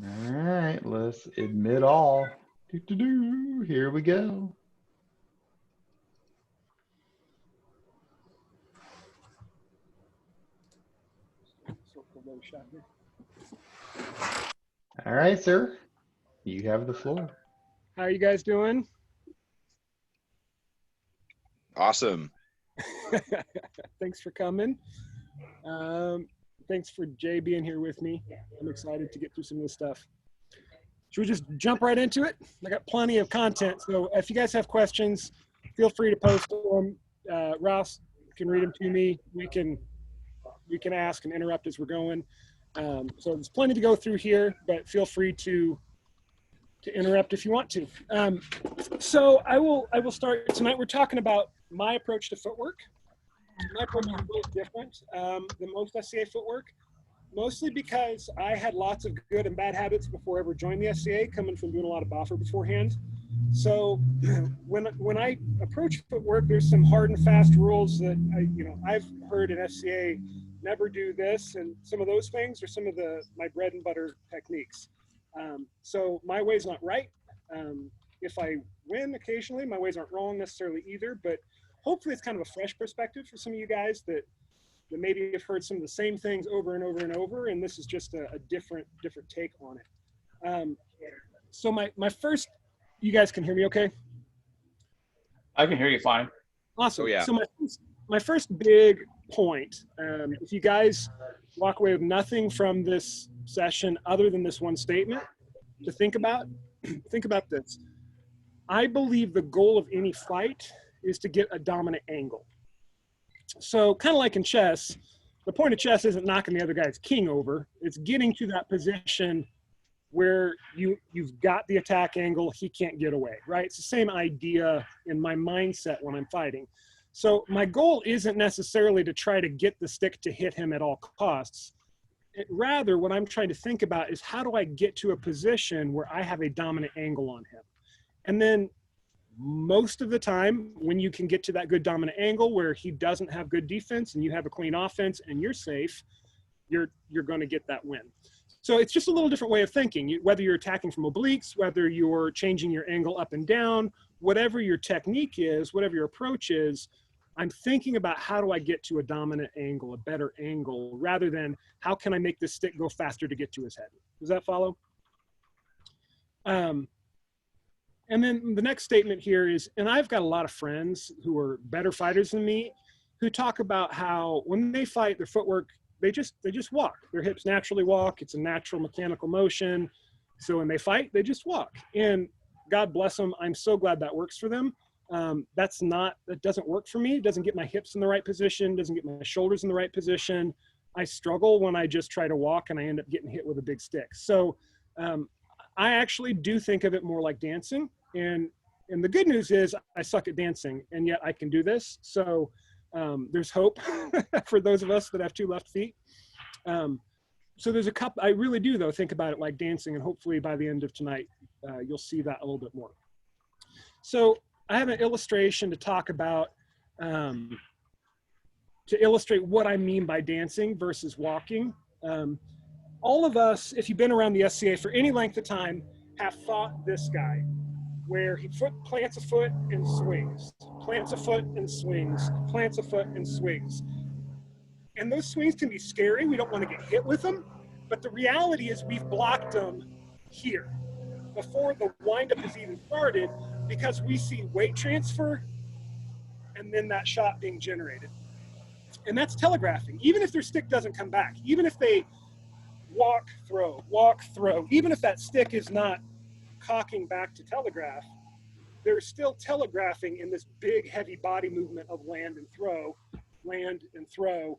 All right, let's admit all. Here we go. All right, sir. You have the floor. How are you guys doing? Awesome. Thanks for coming. Thanks for Jay being here with me. I'm excited to get through some of this stuff. Should we just jump right into it? I got plenty of content, so if you guys have questions, feel free to post them. Ross can read them to me. We can ask and interrupt as we're going. So there's plenty to go through here, but feel free to interrupt if you want to. So I will start tonight. We're talking about my approach to footwork. My approach is a little different than most SCA footwork, mostly because I had lots of good and bad habits before I ever joined the SCA, coming from doing a lot of boffer beforehand. So when I approach footwork, there's some hard and fast rules that I've heard in SCA, never do this, and some of those things are some of my bread and butter techniques. So my way's not right. If I win occasionally, my ways aren't wrong necessarily either, but hopefully it's kind of a fresh perspective for some of you guys that maybe have heard some of the same things over and over and over, and this is just a different take on it. So my first, you guys can hear me okay? I can hear you fine. Awesome. Oh, yeah. So my first big point, if you guys walk away with nothing from this session other than this one statement to think about this. I believe the goal of any fight is to get a dominant angle. So kind of like in chess, the point of chess isn't knocking the other guy's king over. It's getting to that position where you've got the attack angle, he can't get away, right? It's the same idea in my mindset when I'm fighting. So my goal isn't necessarily to try to get the stick to hit him at all costs. Rather, what I'm trying to think about is how do I get to a position where I have a dominant angle on him? And then most of the time, when you can get to that good dominant angle where he doesn't have good defense and you have a clean offense and you're safe, you're going to get that win. So it's just a little different way of thinking. Whether you're attacking from obliques, whether you're changing your angle up and down, whatever your technique is, whatever your approach is, I'm thinking about how do I get to a dominant angle, a better angle, rather than how can I make this stick go faster to get to his head. Does that follow? And then the next statement here is, and I've got a lot of friends who are better fighters than me who talk about how when they fight, their footwork, they just walk. Their hips naturally walk. It's a natural mechanical motion. So when they fight, they just walk. And God bless them. I'm so glad that works for them. That doesn't work for me. It doesn't get my hips in the right position, doesn't get my shoulders in the right position. I struggle when I just try to walk and I end up getting hit with a big stick. So I actually do think of it more like dancing. And the good news is I suck at dancing, and yet I can do this. So there's hope for those of us that have two left feet. So there's a couple, I really do though think about it like dancing, and hopefully by the end of tonight, you'll see that a little bit more. So I have an illustration to talk about, to illustrate what I mean by dancing versus walking. All of us, if you've been around the SCA for any length of time, have fought this guy, where he plants a foot and swings, plants a foot and swings, plants a foot and swings. And those swings can be scary. We don't want to get hit with them. But the reality is we've blocked them here before the windup has even started, because we see weight transfer and then that shot being generated. And that's telegraphing. Even if their stick doesn't come back, even if they walk, throw, even if that stick is not cocking back to telegraph, they're still telegraphing in this big heavy body movement of land and throw,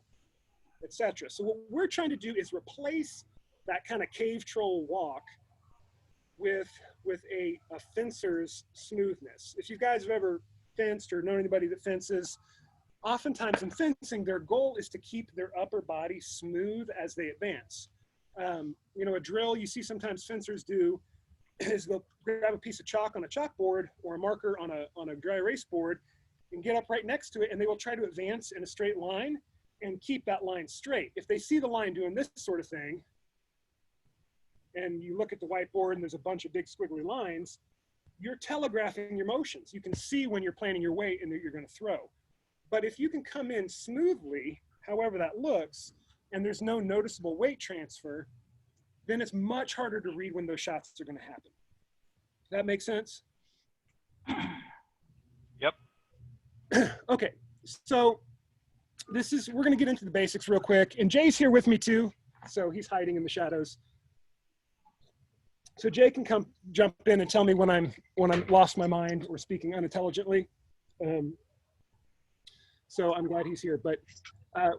etc. So what we're trying to do is replace that kind of cave troll walk with a fencer's smoothness. If you guys have ever fenced or known anybody that fences, oftentimes in fencing, their goal is to keep their upper body smooth as they advance. A drill you see sometimes fencers do is they'll grab a piece of chalk on a chalkboard or a marker on a dry erase board and get up right next to it, and they will try to advance in a straight line and keep that line straight. If they see the line doing this sort of thing, and you look at the whiteboard and there's a bunch of big squiggly lines, you're telegraphing your motions. You can see when you're planning your weight and that you're going to throw. But if you can come in smoothly, however that looks, and there's no noticeable weight transfer, then it's much harder to read when those shots are going to happen. That makes sense? Yep. Okay, so we're going to get into the basics real quick. And Jay's here with me too, so he's hiding in the shadows. So Jay can jump in and tell me when I'm lost my mind or speaking unintelligently. So I'm glad he's here. But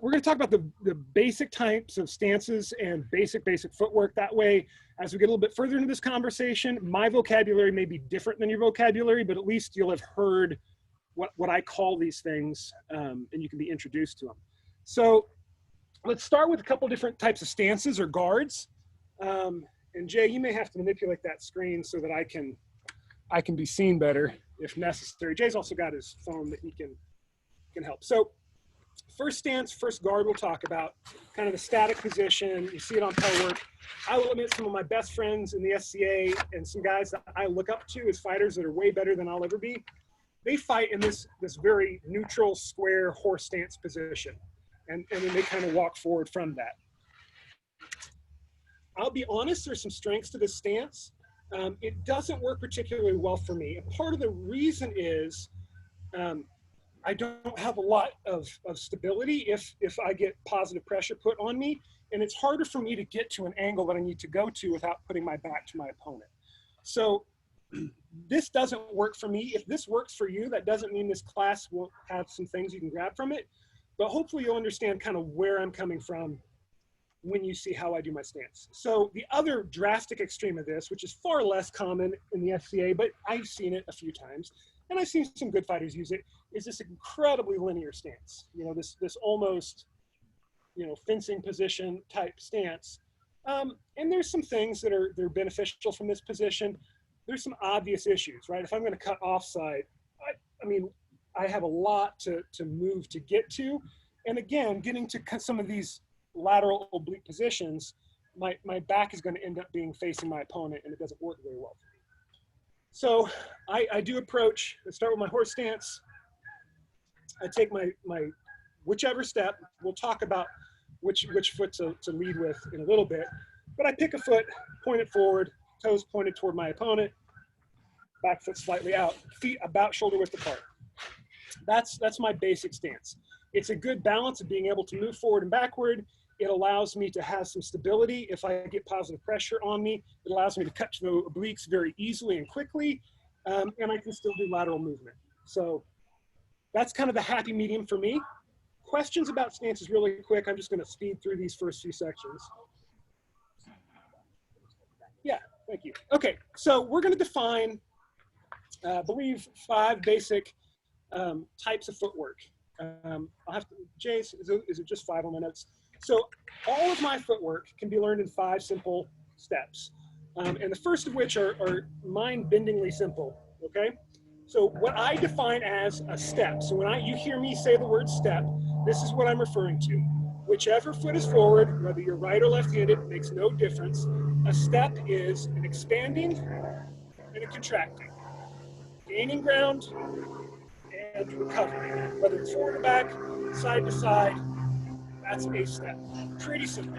we're going to talk about the basic types of stances and basic footwork. That way, as we get a little bit further into this conversation, my vocabulary may be different than your vocabulary, but at least you'll have heard what I call these things, and you can be introduced to them. So let's start with a couple different types of stances or guards. And Jay, you may have to manipulate that screen so that I can be seen better if necessary. Jay's also got his phone that he can help. So first stance, first guard we'll talk about, kind of the static position. You see it on Pell work. I will admit some of my best friends in the SCA and some guys that I look up to as fighters that are way better than I'll ever be, they fight in this very neutral square horse stance position. And then they kind of walk forward from that. I'll be honest, there's some strengths to this stance. It doesn't work particularly well for me. And part of the reason is I don't have a lot of stability if I get positive pressure put on me. And it's harder for me to get to an angle that I need to go to without putting my back to my opponent. So this doesn't work for me. If this works for you, that doesn't mean this class won't have some things you can grab from it. But hopefully you'll understand kind of where I'm coming from when you see how I do my stance. So the other drastic extreme of this, which is far less common in the FCA, but I've seen it a few times, and I've seen some good fighters use it, is this incredibly linear stance. You know, this almost, you know, fencing position type stance. And there's some things that are beneficial from this position. There's some obvious issues, right? If I'm going to cut offside, I mean, I have a lot to move to get to. And again, getting to some of these lateral oblique positions, my back is going to end up being facing my opponent, and it doesn't work very well for me. So I do approach, I start with my horse stance. I take my whichever step. We'll talk about which foot to lead with in a little bit. But I pick a foot, point it forward, toes pointed toward my opponent, back foot slightly out, feet about shoulder width apart. That's my basic stance. It's a good balance of being able to move forward and backward. It allows me to have some stability. If I get positive pressure on me, it allows me to cut to the obliques very easily and quickly, and I can still do lateral movement. So that's kind of the happy medium for me. Questions about stances really quick. I'm just going to speed through these first few sections. Yeah, thank you. Okay, so we're going to define, I believe, 5 basic types of footwork. I'll have to, Jay, is it just 5 on my notes? So all of my footwork can be learned in 5 simple steps. And the first of which are mind-bendingly simple, okay? So what I define as a step, so when you hear me say the word step, this is what I'm referring to. Whichever foot is forward, whether you're right or left-handed, makes no difference. A step is an expanding and a contracting, gaining ground and recovering, whether it's forward or back, side to side. That's a step. Pretty simple.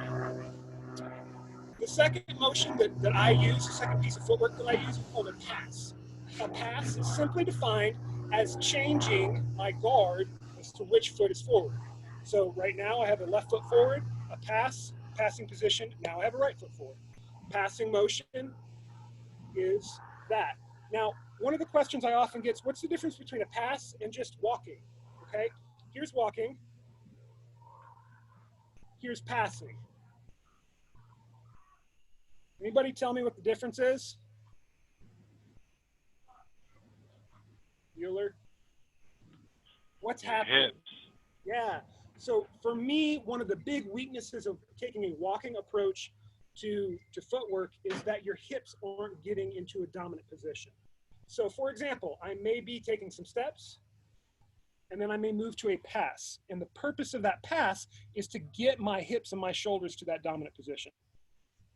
The second motion that I use, the second piece of footwork that I use, is called a pass. A pass is simply defined as changing my guard as to which foot is forward. So right now I have a left foot forward, a passing position. Now I have a right foot forward. Passing motion is that. Now, one of the questions I often get is, what's the difference between a pass and just walking? Okay, here's walking. Here's passing. Anybody tell me what the difference is? Bueller? What's happening? Hips. Yeah. So for me, one of the big weaknesses of taking a walking approach to footwork is that your hips aren't getting into a dominant position. So for example, I may be taking some steps, and then I may move to a pass. And the purpose of that pass is to get my hips and my shoulders to that dominant position.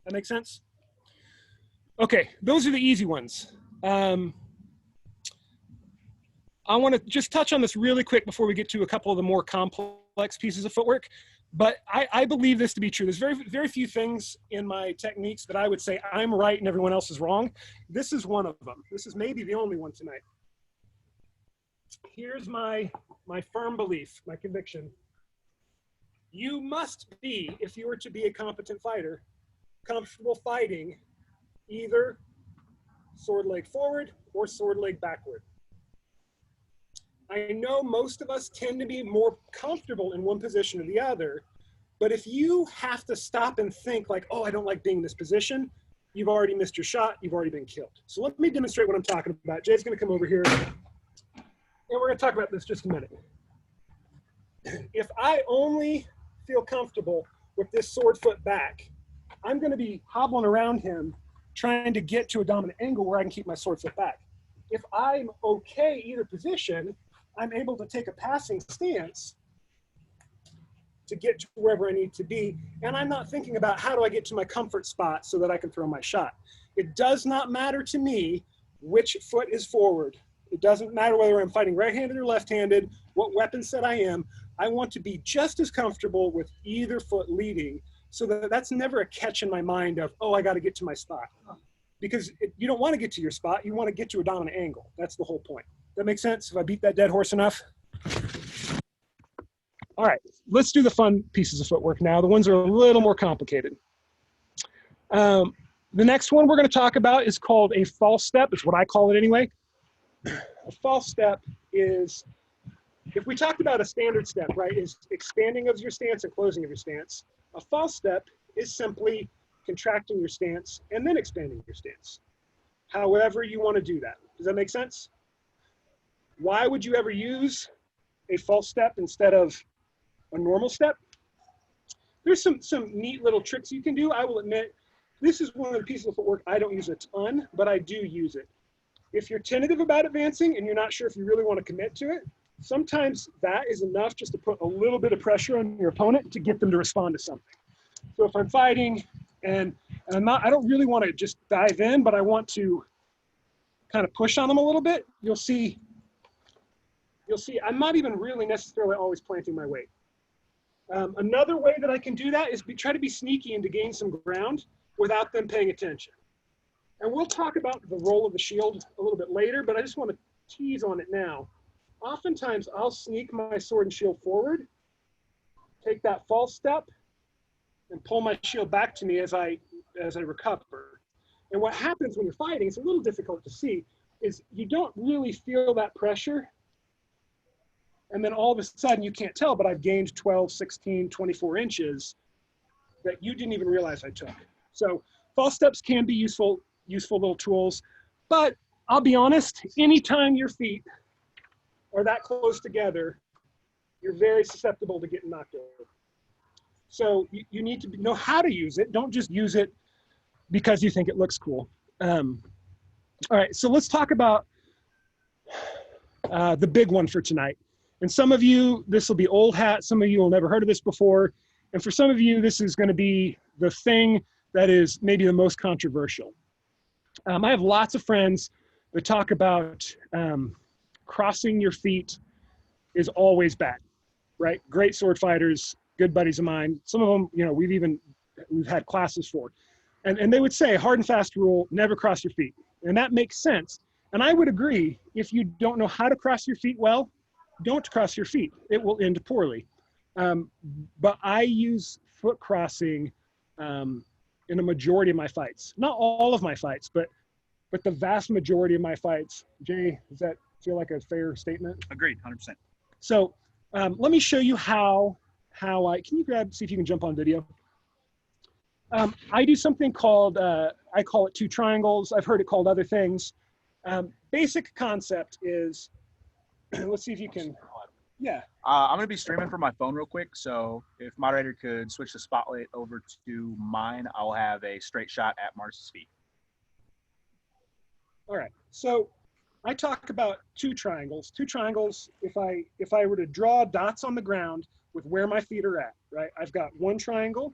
That make sense? Okay, those are the easy ones. I want to just touch on this really quick before we get to a couple of the more complex pieces of footwork. But I believe this to be true. There's very few things in my techniques that I would say I'm right and everyone else is wrong. This is one of them. This is maybe the only one tonight. Here's my firm belief, my conviction. You must be, if you were to be a competent fighter, comfortable fighting either sword leg forward or sword leg backward. I know most of us tend to be more comfortable in one position or the other, but if you have to stop and think like, oh, I don't like being in this position, you've already missed your shot, you've already been killed. So let me demonstrate what I'm talking about. Jay's gonna come over here, and we're gonna talk about this just a minute. If I only feel comfortable with this sword foot back, I'm gonna be hobbling around him, trying to get to a dominant angle where I can keep my sword foot back. If I'm okay either position, I'm able to take a passing stance to get to wherever I need to be. And I'm not thinking about how do I get to my comfort spot so that I can throw my shot. It does not matter to me which foot is forward. It doesn't matter whether I'm fighting right-handed or left-handed, what weapon set I am. I want to be just as comfortable with either foot leading so that that's never a catch in my mind of, oh, I got to get to my spot. Because you don't want to get to your spot. You want to get to a dominant angle. That's the whole point. That makes sense? If I beat that dead horse enough? All right, let's do the fun pieces of footwork now. The ones that are a little more complicated. The next one we're going to talk about is called a false step. It's what I call it anyway. A false step is, if we talked about a standard step, right, is expanding of your stance and closing of your stance. A false step is simply contracting your stance and then expanding your stance. However you want to do that. Does that make sense? Why would you ever use a false step instead of a normal step? There's some neat little tricks you can do. I will admit, this is one of the pieces of footwork I don't use a ton, but I do use it. If you're tentative about advancing and you're not sure if you really want to commit to it, sometimes that is enough just to put a little bit of pressure on your opponent to get them to respond to something. So if I'm fighting and I don't really want to just dive in, but I want to kind of push on them a little bit, you'll see I'm not even really necessarily always planting my weight. Another way that I can do that is try to be sneaky and to gain some ground without them paying attention. And we'll talk about the role of the shield a little bit later, but I just want to tease on it now. Oftentimes I'll sneak my sword and shield forward, take that false step, and pull my shield back to me as I recover. And what happens when you're fighting, it's a little difficult to see, is you don't really feel that pressure. And then all of a sudden you can't tell, but I've gained 12, 16, 24 inches that you didn't even realize I took. So false steps can be useful little tools, but I'll be honest, anytime your feet are that close together, you're very susceptible to getting knocked over. So you need to know how to use it. Don't just use it because you think it looks cool. All right, so let's talk about the big one for tonight. And some of you, this will be old hat. Some of you will never heard of this before. And for some of you, this is going to be the thing that is maybe the most controversial. I have lots of friends that talk about crossing your feet is always bad, right? Great sword fighters, good buddies of mine. Some of them, you know, we've had classes for. And they would say, hard and fast rule, never cross your feet. And that makes sense. And I would agree, if you don't know how to cross your feet well, don't cross your feet. It will end poorly. But I use foot crossing in a majority of my fights. Not all of my fights, but the vast majority of my fights. Jay, does that feel like a fair statement? Agreed, 100%. So let me show you how can you see if you can jump on video? I do something called, I call it 2 triangles. I've heard it called other things. Basic concept is, let's see if you can, yeah. I'm going to be streaming from my phone real quick, so if moderator could switch the spotlight over to mine, I'll have a straight shot at Martus' feet. All right, so I talk about 2 triangles. 2 triangles, if I were to draw dots on the ground with where my feet are at, right? I've got one triangle.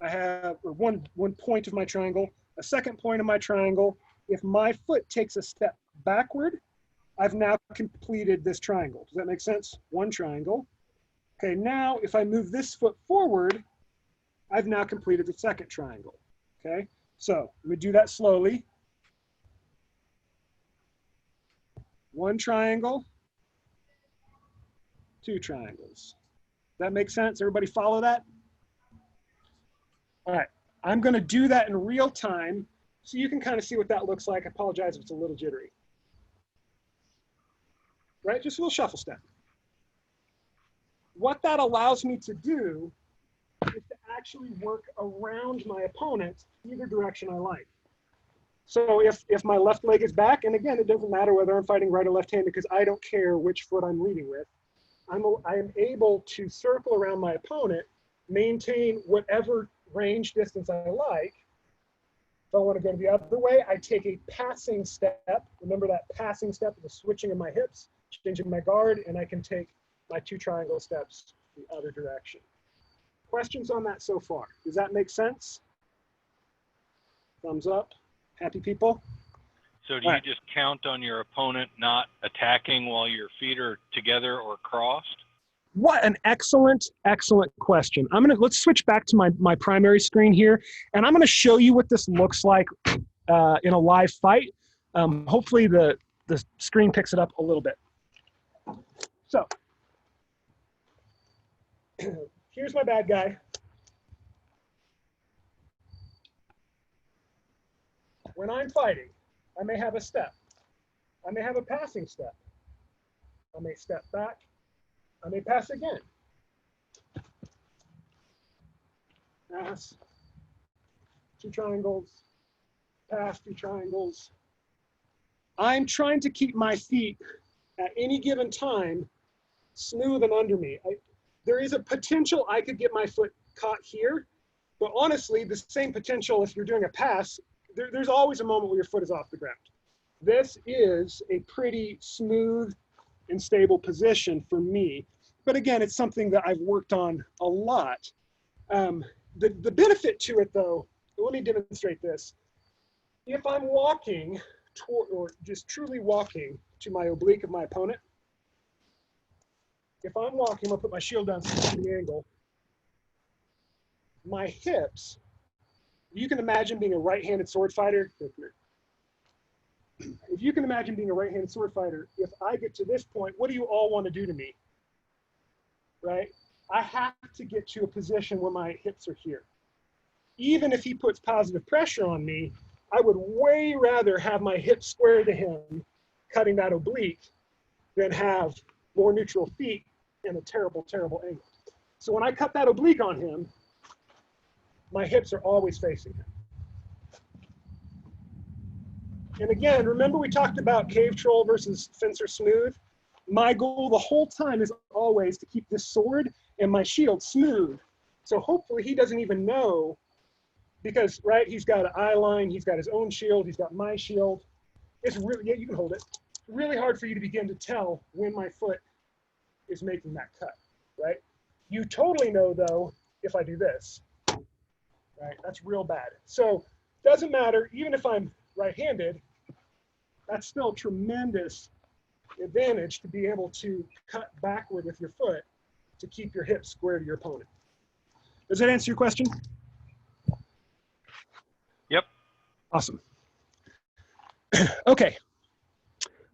I have, or one point of my triangle. a second point of my triangle. If my foot takes a step backward, I've now completed this triangle. Does that make sense? One triangle. Okay, now if I move this foot forward, I've now completed the second triangle. Okay, so let me do that slowly. One triangle, two triangles. That makes sense? Everybody follow that? All right, I'm gonna do that in real time so you can kind of see what that looks like. I apologize if it's a little jittery. Right, just a little shuffle step. What that allows me to do is to actually work around my opponent either direction I like. So if my left leg is back, and again, it doesn't matter whether I'm fighting right or left-handed because I don't care which foot I'm leading with, I am able to circle around my opponent, maintain whatever range distance I like. If I want to go the other way, I take a passing step. Remember that passing step, the switching of my hips, changing my guard, and I can take my two triangle steps the other direction. Questions on that so far? Does that make sense? Thumbs up. Happy people? So do you just count on your opponent not attacking while your feet are together or crossed? What an excellent, excellent question. Let's switch back to my primary screen here, and I'm gonna show you what this looks like in a live fight. Hopefully the screen picks it up a little bit. So, here's my bad guy. When I'm fighting, I may have a step. I may have a passing step. I may step back. I may pass again. Pass. Two triangles. Pass, two triangles. I'm trying to keep my feet at any given time smooth and under me. There is a potential I could get my foot caught here, but honestly, the same potential if you're doing a pass, there's always a moment where your foot is off the ground. This is a pretty smooth and stable position for me. But again, it's something that I've worked on a lot. The benefit to it though, let me demonstrate this. If I'm walking toward, or just truly walking to my oblique of my opponent, if I'm walking, I'm gonna put my shield down so the angle. My hips, you can imagine being a right-handed sword fighter. If you can imagine being a right-handed sword fighter, if I get to this point, what do you all want to do to me? Right? I have to get to a position where my hips are here. Even if he puts positive pressure on me, I would way rather have my hips square to him, cutting that oblique, than have more neutral feet in a terrible, terrible angle. So when I cut that oblique on him, my hips are always facing him. And again, remember we talked about cave troll versus fencer smooth? My goal the whole time is always to keep this sword and my shield smooth. So hopefully he doesn't even know, because, right, he's got an eye line, he's got his own shield, he's got my shield. It's really, yeah, you can hold it. It's really hard for you to begin to tell when my foot is making that cut, right? You totally know though, if I do this, right? That's real bad. So doesn't matter, even if I'm right-handed, that's still tremendous advantage to be able to cut backward with your foot to keep your hips square to your opponent. Does that answer your question? Yep. Awesome. Okay.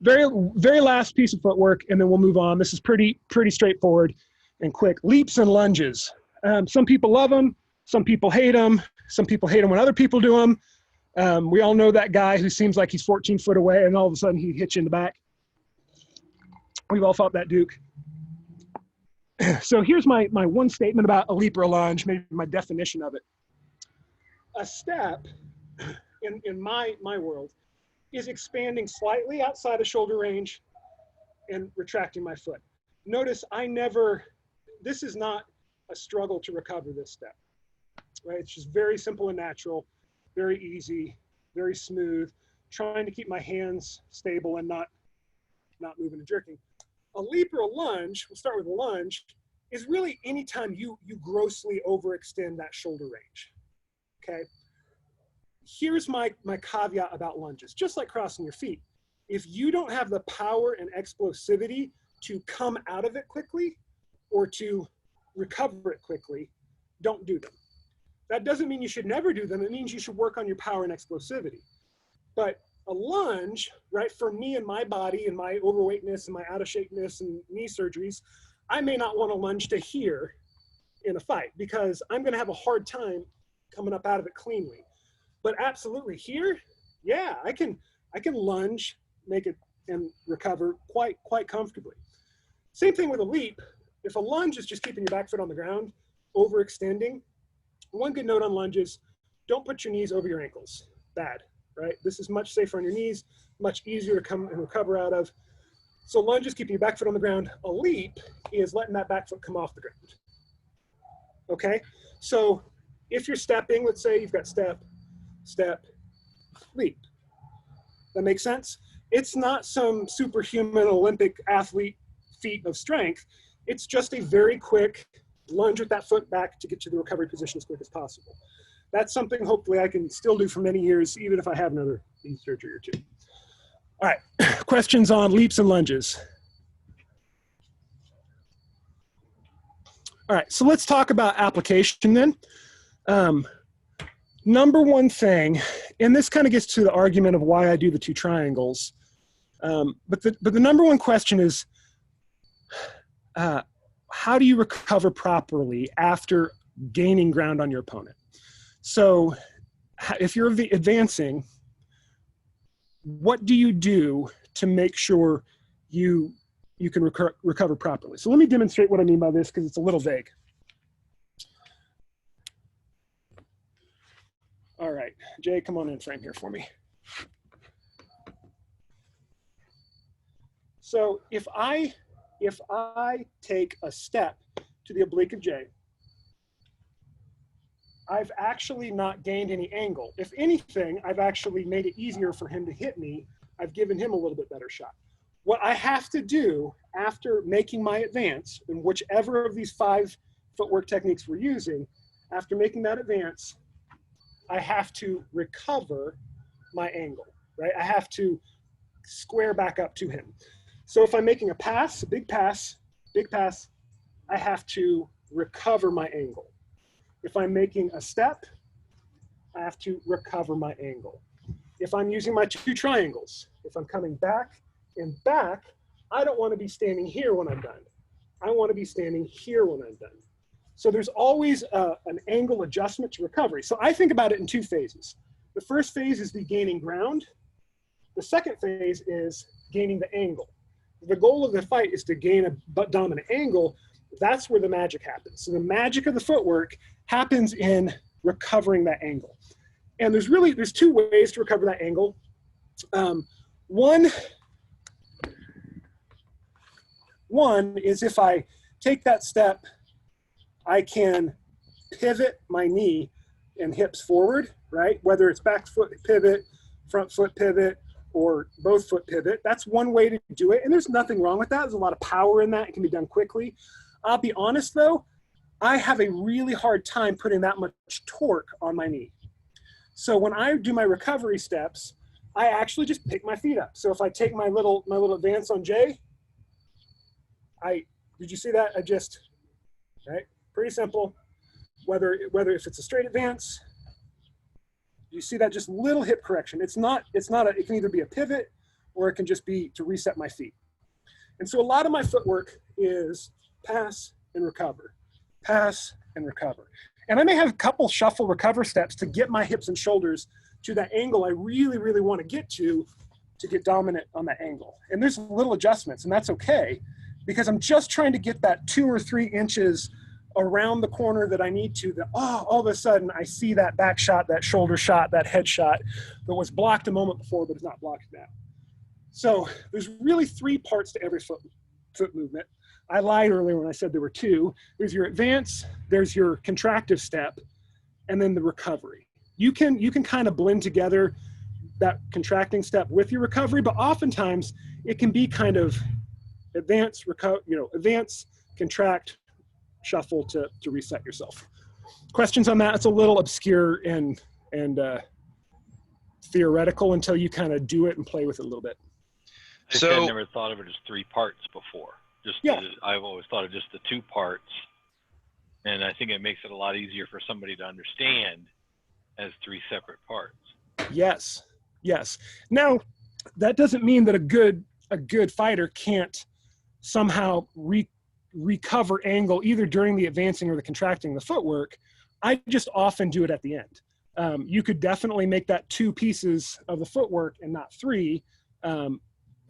Very last piece of footwork, and then we'll move on. This is pretty straightforward and quick. Leaps and lunges. Some people love them. Some people hate them. Some people hate them when other people do them. We all know that guy who seems like he's 14 foot away and all of a sudden he hits you in the back. We've all fought that Duke. So here's my one statement about a leap or a lunge, maybe my definition of it. A step in my world is expanding slightly outside of shoulder range and retracting my foot. Notice this is not a struggle to recover this step, right? It's just very simple and natural, very easy, very smooth, trying to keep my hands stable and not moving and jerking. A leap or a lunge, we'll start with a lunge, is really anytime you grossly overextend that shoulder range, okay? here's my caveat about lunges, just like crossing your feet. If you don't have the power and explosivity to come out of it quickly or to recover it quickly, don't do them. That doesn't mean you should never do them. It means you should work on your power and explosivity. But a lunge, right, for me and my body and my overweightness and my out of shapeness and knee surgeries, I may not want to lunge to here in a fight because I'm going to have a hard time coming up out of it cleanly. But absolutely here, yeah, I can lunge, make it and recover quite comfortably. Same thing with a leap. If a lunge is just keeping your back foot on the ground, overextending, one good note on lunges, don't put your knees over your ankles. Bad, right? This is much safer on your knees, much easier to come and recover out of. So lunge is keeping your back foot on the ground. A leap is letting that back foot come off the ground. Okay, so if you're stepping, let's say you've got step, step, leap. That makes sense? It's not some superhuman Olympic athlete feat of strength. It's just a very quick lunge with that foot back to get to the recovery position as quick as possible. That's something hopefully I can still do for many years, even if I have another knee surgery or two. All right, questions on leaps and lunges. All right, so let's talk about application then. Number one thing, and this kind of gets to the argument of why I do the 2 triangles, but the number one question is, how do you recover properly after gaining ground on your opponent? So if you're advancing, what do you do to make sure you can recover properly? So let me demonstrate what I mean by this because it's a little vague. All right, Jay, come on in frame here for me. So if I take a step to the oblique of Jay, I've actually not gained any angle. If anything, I've actually made it easier for him to hit me. I've given him a little bit better shot. What I have to do after making my advance, in whichever of these 5 footwork techniques we're using, after making that advance, I have to recover my angle, right? I have to square back up to him. So if I'm making a pass, a big pass, I have to recover my angle. If I'm making a step, I have to recover my angle. If I'm using my 2 triangles, if I'm coming back and back, I don't want to be standing here when I'm done. I want to be standing here when I'm done. So there's always an angle adjustment to recovery. So I think about it in 2 phases. The first phase is the gaining ground. The second phase is gaining the angle. The goal of the fight is to gain a dominant angle. That's where the magic happens. So the magic of the footwork happens in recovering that angle. And there's 2 ways to recover that angle. One is if I take that step, I can pivot my knee and hips forward, right? Whether it's back foot pivot, front foot pivot, or both foot pivot. That's one way to do it. And there's nothing wrong with that. There's a lot of power in that. It can be done quickly. I'll be honest though, I have a really hard time putting that much torque on my knee. So when I do my recovery steps, I actually just pick my feet up. So if I take my little advance on Jay, did you see that? Right? Pretty simple. Whether if it's a straight advance, you see that just little hip correction. It can either be a pivot or it can just be to reset my feet. And so a lot of my footwork is pass and recover, pass and recover. And I may have a couple shuffle recover steps to get my hips and shoulders to that angle I really, really want to get dominant on that angle. And there's little adjustments, and that's okay, because I'm just trying to get that 2 or 3 inches around the corner that I need to, all of a sudden I see that back shot, that shoulder shot, that head shot that was blocked a moment before, but is not blocked now. So there's really 3 parts to every foot movement. I lied earlier when I said there were 2. There's your advance, there's your contractive step, and then the recovery. You can kind of blend together that contracting step with your recovery, but oftentimes it can be kind of advance, advance, contract, shuffle to reset yourself. Questions on that? It's a little obscure and theoretical until you kind of do it and play with it a little bit. I So- had never thought of it as 3 parts before. Yeah. I've always thought of just the 2 parts, and I think it makes it a lot easier for somebody to understand as 3 separate parts. Yes. Now, that doesn't mean that a good fighter can't somehow recover angle either during the advancing or the contracting of the footwork. I just often do it at the end. You could definitely make that 2 pieces of the footwork and not 3.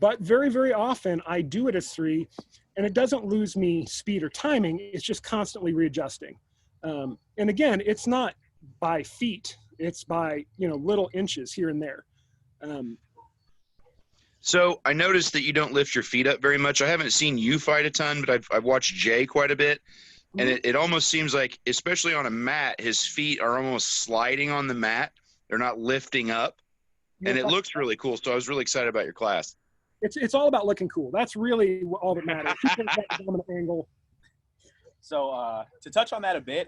But very, very often I do it as 3, and it doesn't lose me speed or timing. It's just constantly readjusting. And again, it's not by feet. It's by, little inches here and there. So I noticed that you don't lift your feet up very much. I haven't seen you fight a ton, but I've watched Jay quite a bit. And it almost seems like, especially on a mat, his feet are almost sliding on the mat. They're not lifting up. And it looks really cool. So I was really excited about your class. It's all about looking cool. That's really all that matters. Keeping that dominant angle. So to touch on that a bit,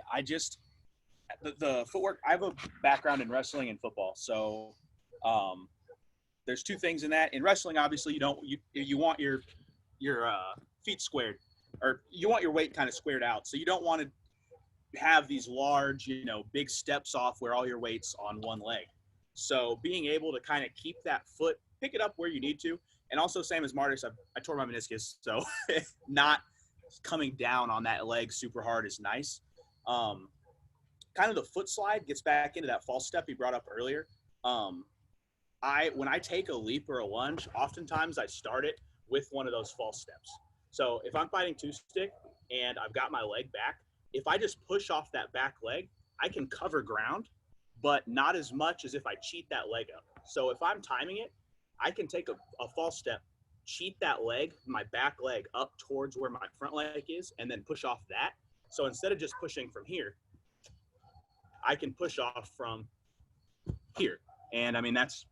the footwork, I have a background in wrestling and football. So there's 2 things in that. In wrestling, obviously, you want your feet squared, or you want your weight kind of squared out. So you don't want to have these large, big steps off where all your weight's on one leg. So being able to kind of keep that foot, pick it up where you need to. And also, same as Martus, I tore my meniscus, so not coming down on that leg super hard is nice. Kind of the foot slide gets back into that false step he brought up earlier. When I take a leap or a lunge, oftentimes I start it with one of those false steps. So if I'm fighting 2-stick and I've got my leg back, if I just push off that back leg, I can cover ground, but not as much as if I cheat that leg up. So if I'm timing it, I can take a false step, cheat that leg, my back leg up towards where my front leg is, and then push off that. So instead of just pushing from here, I can push off from here. And I mean, that's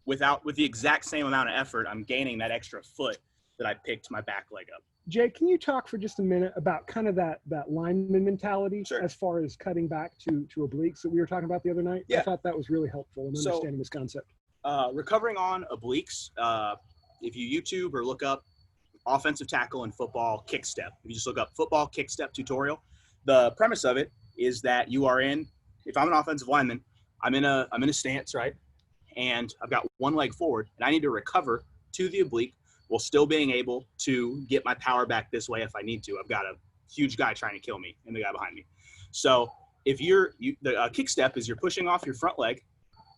with the exact same amount of effort, I'm gaining that extra foot that I picked my back leg up. Jay, can you talk for just a minute about kind of that lineman mentality Sure. as far as cutting back to obliques that we were talking about the other night? Yeah. I thought that was really helpful in understanding this concept. Recovering on obliques, if you YouTube or look up offensive tackle in football kick step, if you just look up football kick step tutorial, the premise of it is that you are if I'm an offensive lineman, I'm in a stance, right? And I've got one leg forward and I need to recover to the oblique while still being able to get my power back this way if I need to. I've got a huge guy trying to kill me and the guy behind me. So if the kick step is you're pushing off your front leg,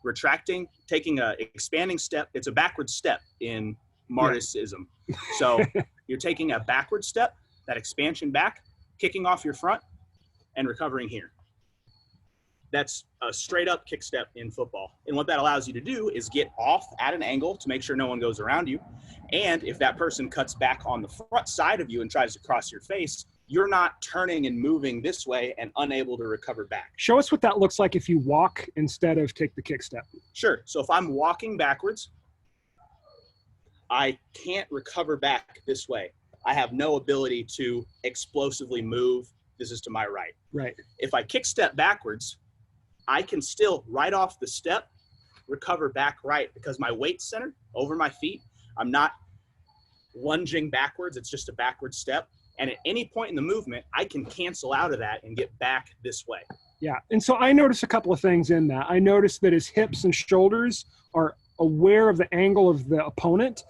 retracting, taking a expanding step. It's a backward step in Martusism. So you're taking a backward step, that expansion back, kicking off your front, and recovering here. That's a straight up kick step in football. And what that allows you to do is get off at an angle to make sure no one goes around you. And if that person cuts back on the front side of you and tries to cross your face, you're not turning and moving this way and unable to recover back. Show us what that looks like if you walk instead of take the kick step. Sure. So if I'm walking backwards, I can't recover back this way. I have no ability to explosively move. This is to my right. Right. If I kick step backwards, I can still, right off the step, recover back right because my weight center over my feet, I'm not lunging backwards. It's just a backward step. And at any point in the movement, I can cancel out of that and get back this way. Yeah. And so I noticed a couple of things in that. I noticed that his hips and shoulders are aware of the angle of the opponent,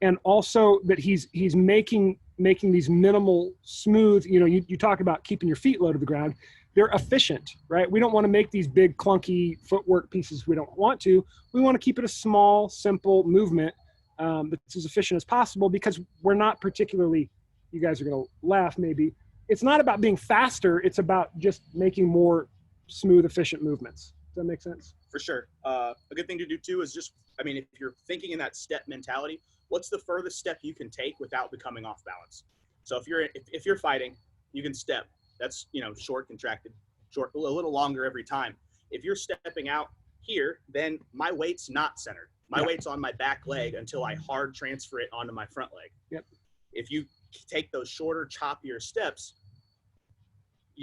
and also that he's making these minimal smooth, you talk about keeping your feet low to the ground. They're efficient, right? We don't want to make these big clunky footwork pieces. We don't want to. We want to keep it a small, simple movement that's as efficient as possible, because we're not particularly, you guys are going to laugh maybe, it's not about being faster. It's about just making more smooth, efficient movements. Does that make sense? For sure. A good thing to do too is just, if you're thinking in that step mentality, what's the furthest step you can take without becoming off balance? So if you're fighting, you can step. That's, short, contracted, short, a little longer every time. If you're stepping out here, then my weight's not centered. My weight's on my back leg until I hard transfer it onto my front leg. Yep. If you take those shorter, choppier steps,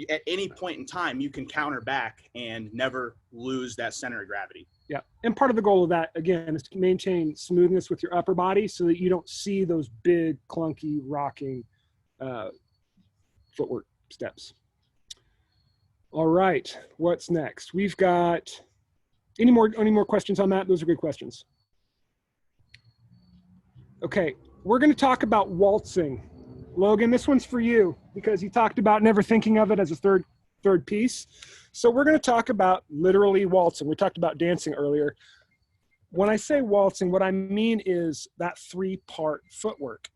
at any point in time, you can counter back and never lose that center of gravity. Yeah. And part of the goal of that, again, is to maintain smoothness with your upper body so that you don't see those big, clunky, rocking footwork steps. All right. What's next? We've got any more questions on that? Those are good questions. Okay. We're going to talk about waltzing. Logan, this one's for you because you talked about never thinking of it as a third piece. So we're going to talk about literally waltzing. We talked about dancing earlier. When I say waltzing, what I mean is that 3-part footwork.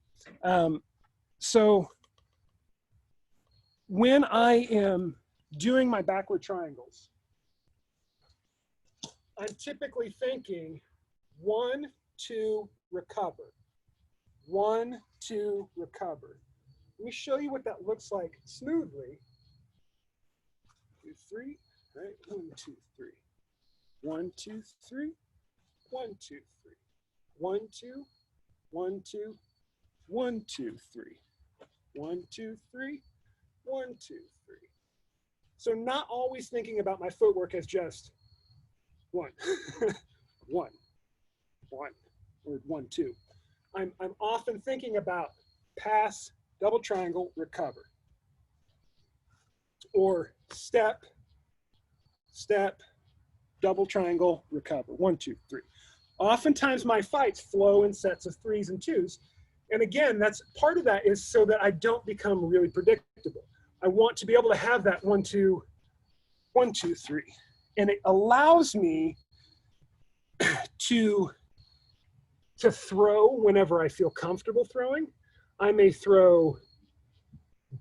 So when I am doing my backward triangles, I'm typically thinking 1, 2, recover. 1, 2, recover. Let me show you what that looks like smoothly. 2, 3, right? 1, 2, 3. 1, 2, 3. 1, 2, 3. 1, 2. 1, 2. 1, 2, 3. 1, 2, 3. 1, 2, 3. So not always thinking about my footwork as just 1, 1, 1, or 1, 2. I'm often thinking about pass, double triangle, recover. Or step, step, double triangle, recover. 1, 2, 3. Oftentimes my fights flow in sets of 3s and 2s. And again, that's part of that is so that I don't become really predictable. I want to be able to have that 1, 2, 1, 2, 3. And it allows me to throw whenever I feel comfortable throwing. I may throw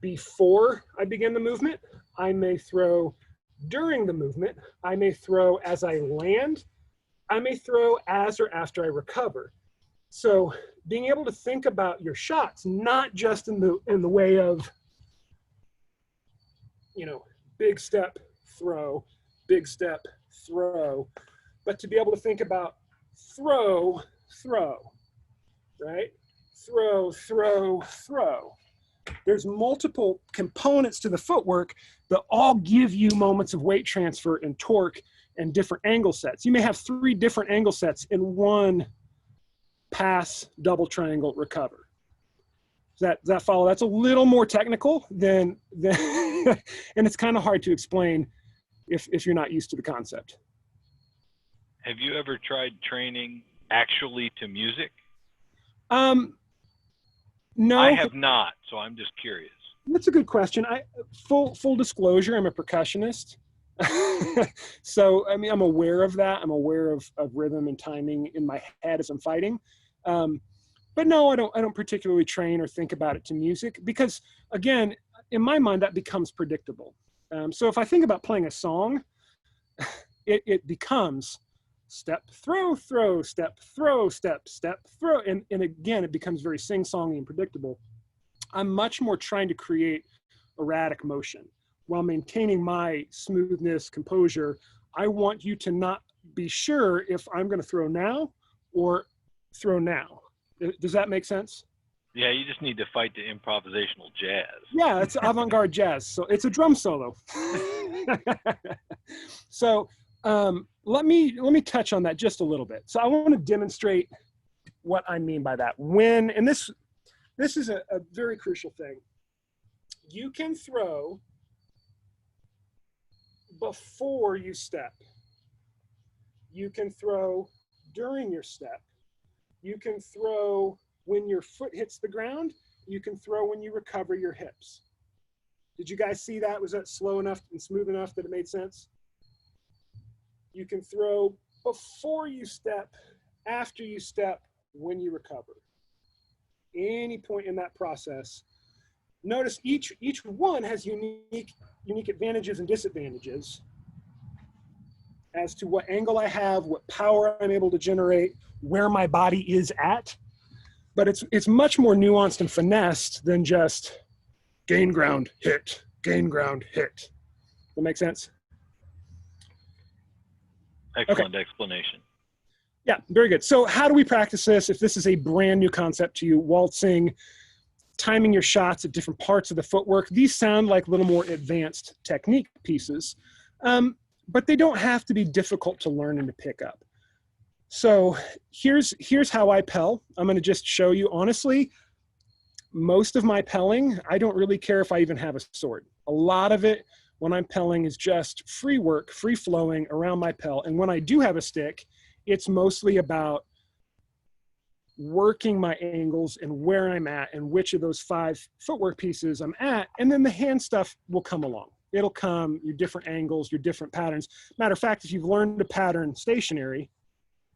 before I begin the movement. I may throw during the movement. I may throw as I land. I may throw as or after I recover. So being able to think about your shots, not just in the way of, big step, throw, big step, throw, but to be able to think about throw, throw, right? Throw, throw, throw. There's multiple components to the footwork that all give you moments of weight transfer and torque and different angle sets. You may have 3 different angle sets in one pass, double triangle, recover. Does that follow? That's a little more technical than and it's kind of hard to explain if you're not used to the concept. Have you ever tried training actually to music? No. I have not, so I'm just curious. That's a good question. Full disclosure, I'm a percussionist. So, I mean, I'm aware of that. I'm aware of rhythm and timing in my head as I'm fighting. But no, I don't particularly train or think about it to music because, again, in my mind, that becomes predictable. So if I think about playing a song, it becomes step, throw, throw, step, throw, step, step, throw. And again, it becomes very sing-songy and predictable. I'm much more trying to create erratic motion while maintaining my smoothness, composure. I want you to not be sure if I'm going to throw now or throw now. Does that make sense? Yeah, you just need to fight the improvisational jazz. Yeah, it's avant-garde jazz. So it's a drum solo. So let me touch on that just a little bit. So I want to demonstrate what I mean by that. And this is a very crucial thing. You can throw before you step. You can throw during your step. You can throw when your foot hits the ground. You can throw when you recover your hips. Did you guys see that? Was that slow enough and smooth enough that it made sense? You can throw before you step, after you step, when you recover. Any point in that process. Notice each one has unique advantages and disadvantages as to what angle I have, what power I'm able to generate, where my body is at. But it's much more nuanced and finessed than just gain ground, hit, gain ground, hit. Does that make sense? Excellent explanation. Yeah, very good. So how do we practice this if this is a brand new concept to you? Waltzing, timing your shots at different parts of the footwork. These sound like a little more advanced technique pieces, but they don't have to be difficult to learn and to pick up. So here's how I Pell. I'm going to just show you, honestly, most of my Pelling, I don't really care if I even have a sword. A lot of it when I'm Pelling is just free work, free flowing around my Pell. And when I do have a stick, it's mostly about working my angles and where I'm at and which of those 5 footwork pieces I'm at. And then the hand stuff will come along. It'll come, your different angles, your different patterns. Matter of fact, if you've learned a pattern stationary,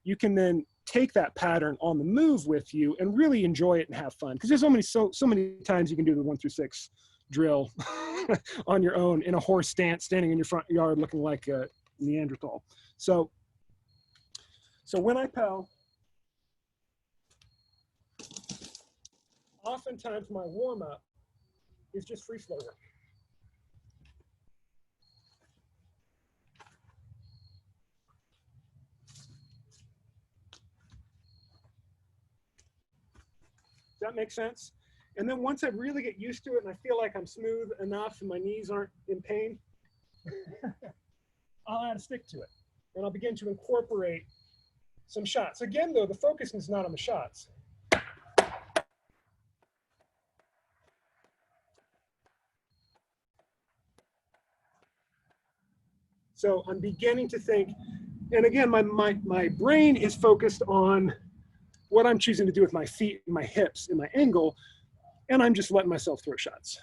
you can then take that pattern on the move with you and really enjoy it and have fun. Because there's so many times you can do the 1 through 6 drill on your own in a horse stance, standing in your front yard looking like a Neanderthal. So when I Pell, oftentimes my warm-up is just free flow work. Does that make sense? And then once I really get used to it and I feel like I'm smooth enough and my knees aren't in pain, I'll add a stick to it. And I'll begin to incorporate some shots. Again, though, the focus is not on the shots. So I'm beginning to think, and again, my brain is focused on what I'm choosing to do with my feet and my hips and my angle, and I'm just letting myself throw shots.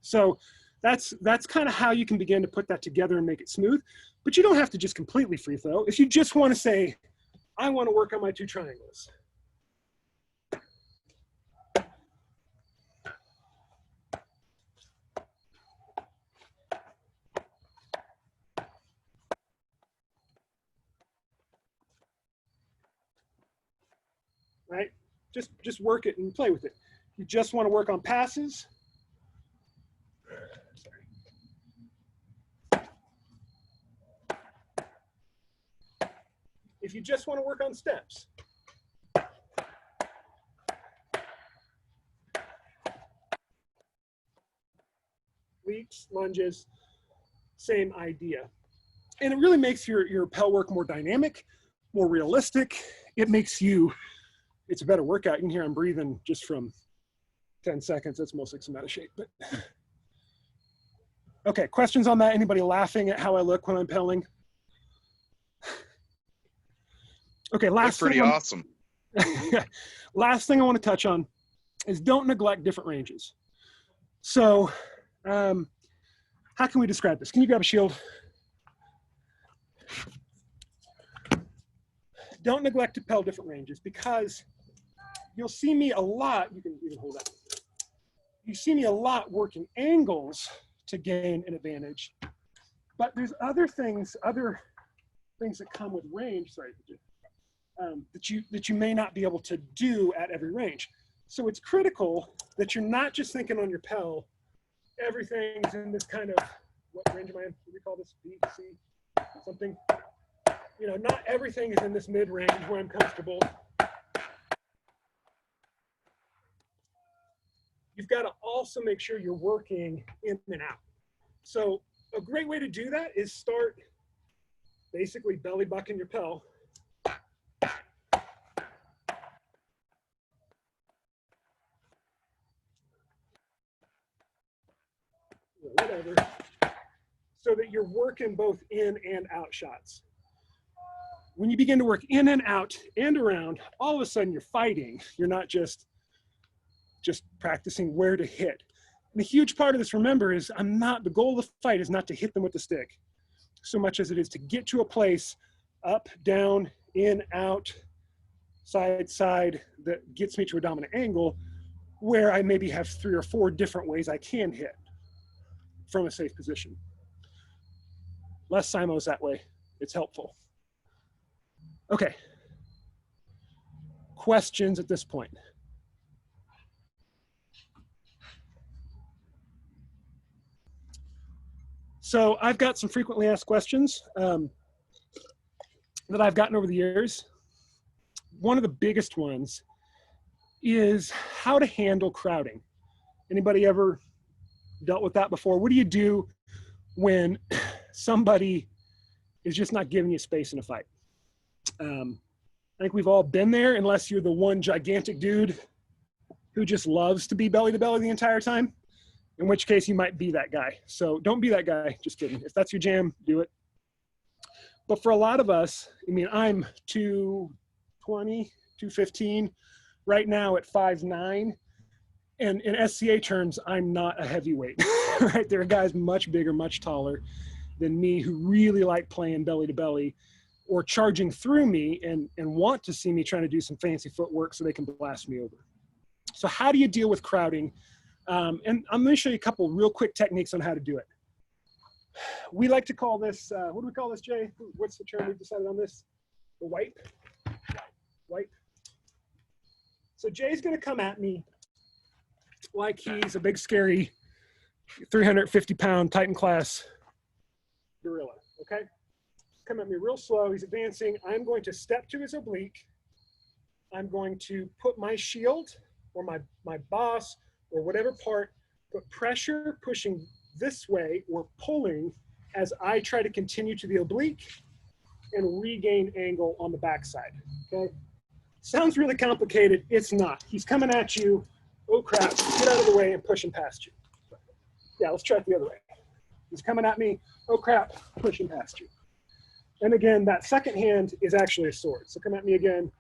So that's kind of how you can begin to put that together and make it smooth. But you don't have to just completely free throw. If you just want to say, I want to work on my 2 triangles. Right? Just work it and play with it. You just want to work on passes. If you just want to work on steps. Leaps, lunges, same idea. And it really makes your Pell work more dynamic, more realistic. It makes you, it's a better workout. You can hear I'm breathing just from 10 seconds. That's most like I'm out of shape. But okay, questions on that? Anybody laughing at how I look when I'm Pelling? Okay, That's pretty awesome. Last thing I want to touch on is don't neglect different ranges. So how can we describe this? Can you grab a shield? Don't neglect to Pell different ranges, because you'll see me a lot. You can hold that. You see me a lot working angles to gain an advantage, but there's other things that come with range. Sorry, that you may not be able to do at every range. So it's critical that you're not just thinking on your Pell, everything's in this kind of, what range am I in? What do we call this? B, C, something? You know, not everything is in this mid-range where I'm comfortable. You've got to also make sure you're working in and out. So a great way to do that is start basically belly bucking your Pell. Whatever, so that you're working both in and out shots. When you begin to work in and out and around, all of a sudden you're fighting. You're not just practicing where to hit. And a huge part of this, remember, is the goal of the fight is not to hit them with the stick so much as it is to get to a place up, down, in, out, side, side, that gets me to a dominant angle where I maybe have 3 or 4 different ways I can hit from a safe position. Less simos that way. It's helpful. Okay. Questions at this point? So I've got some frequently asked questions that I've gotten over the years. One of the biggest ones is how to handle crowding. Anybody ever dealt with that before? What do you do when somebody is just not giving you space in a fight? I think we've all been there, unless you're the one gigantic dude who just loves to be belly to belly the entire time, in which case you might be that guy. So don't be that guy, just kidding. If that's your jam, do it. But for a lot of us, I mean, I'm 220, 215 right now at 5'9", and in SCA terms, I'm not a heavyweight, right? There are guys much bigger, much taller than me who really like playing belly to belly or charging through me and want to see me trying to do some fancy footwork so they can blast me over. So how do you deal with crowding? And I'm going to show you a couple real quick techniques on how to do it. We like to call this, what do we call this, Jay? What's the term we decided on this? The wipe? Wipe. So Jay's going to come at me like he's a big, scary 350-pound Titan class gorilla, okay? Come at me real slow. He's advancing. I'm going to step to his oblique. I'm going to put my shield or my boss or whatever part, put pressure pushing this way or pulling as I try to continue to the oblique and regain angle on the backside, okay? Sounds really complicated. It's not. He's coming at you. Oh, crap. Get out of the way and push him past you. Yeah, let's try it the other way. He's coming at me. Oh, crap. Pushing past you. And again, that second hand is actually a sword. So come at me again.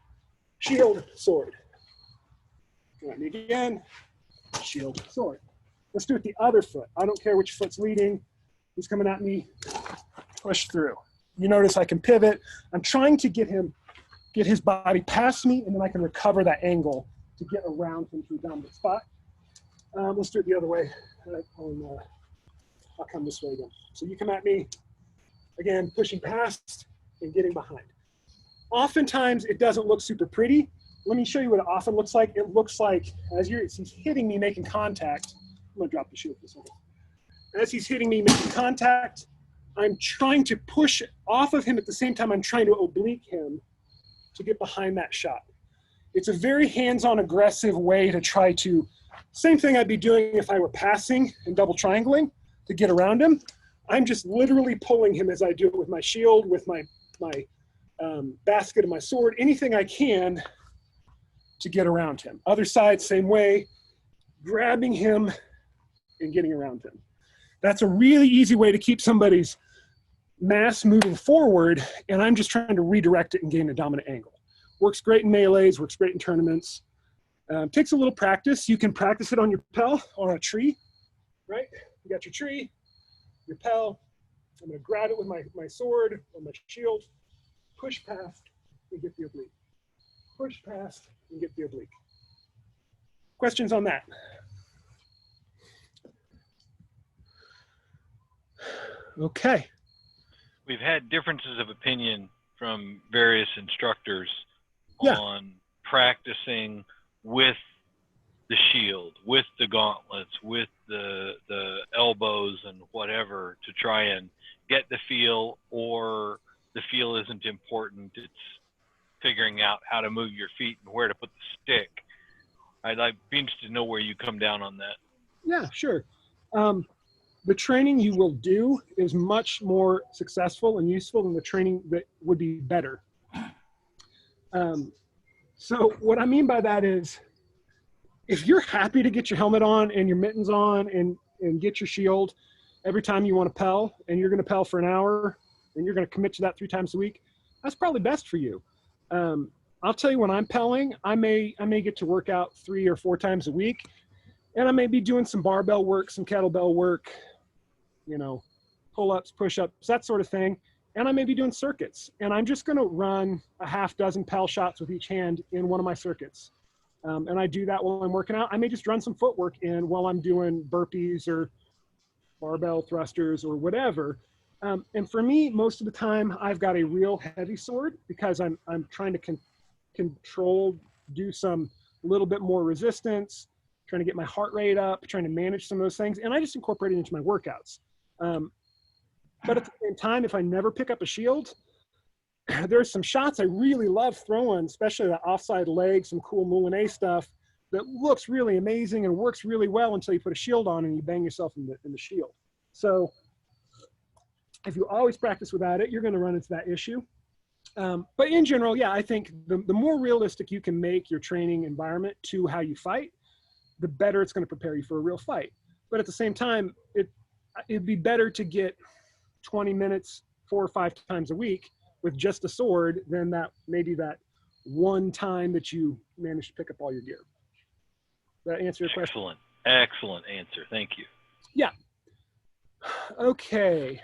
Shield, sword. Come at me again. Shield, sword. Let's do it the other foot. I don't care which foot's leading. He's coming at me. Push through. You notice I can pivot. I'm trying to get his body past me, and then I can recover that angle to get around him to a dominant spot. Let's do it the other way. I'll come this way again. So you come at me, again, pushing past and getting behind. Oftentimes, it doesn't look super pretty. Let me show you what it often looks like. It looks like as he's hitting me, making contact. I'm going to drop the shield for a second. As he's hitting me, making contact, I'm trying to push off of him at the same time I'm trying to oblique him to get behind that shot. It's a very hands-on, aggressive way to try to, same thing I'd be doing if I were passing and double triangling to get around him. I'm just literally pulling him as I do it with my shield, with my basket of my sword, anything I can to get around him. Other side, same way, grabbing him and getting around him. That's a really easy way to keep somebody's mass moving forward, and I'm just trying to redirect it and gain a dominant angle. Works great in melees, works great in tournaments. Takes a little practice. You can practice it on your Pell, on a tree, right? You got your tree, your Pell. I'm going to grab it with my sword or my shield, push past and get the oblique. Push past and get the oblique. Questions on that? Okay. We've had differences of opinion from various instructors on practicing with the shield, with the gauntlets, with the elbows and whatever to try and get the feel, or the feel isn't important. It's figuring out how to move your feet and where to put the stick. I'd be interested to know where you come down on that. Yeah, sure. The training you will do is much more successful and useful than the training that would be better. So what I mean by that is, if you're happy to get your helmet on and your mittens on and get your shield every time you want to Pell, and you're going to Pell for an hour and you're going to commit to that 3 times a week, that's probably best for you. I'll tell you, when I'm Pelling, I may get to work out 3 or 4 times a week, and I may be doing some barbell work, some kettlebell work, you know, pull-ups, push-ups, that sort of thing. And I may be doing circuits, and I'm just going to run a half dozen Pell shots with each hand in one of my circuits. And I do that while I'm working out. I may just run some footwork in while I'm doing burpees or barbell thrusters or whatever. And for me, most of the time, I've got a real heavy sword because I'm trying to control, do some little bit more resistance, trying to get my heart rate up, trying to manage some of those things. And I just incorporate it into my workouts. But at the same time, if I never pick up a shield, there's some shots I really love throwing, especially the offside leg, some cool Moulinet stuff that looks really amazing and works really well until you put a shield on and you bang yourself in the shield. So if you always practice without it, you're going to run into that issue. But in general, yeah, I think the more realistic you can make your training environment to how you fight, the better it's going to prepare you for a real fight. But at the same time, it'd be better to get 20 minutes 4 or 5 times a week with just a sword than maybe that one time that you managed to pick up all your gear. Does that answer your question? Excellent answer. Thank you. Yeah. Okay.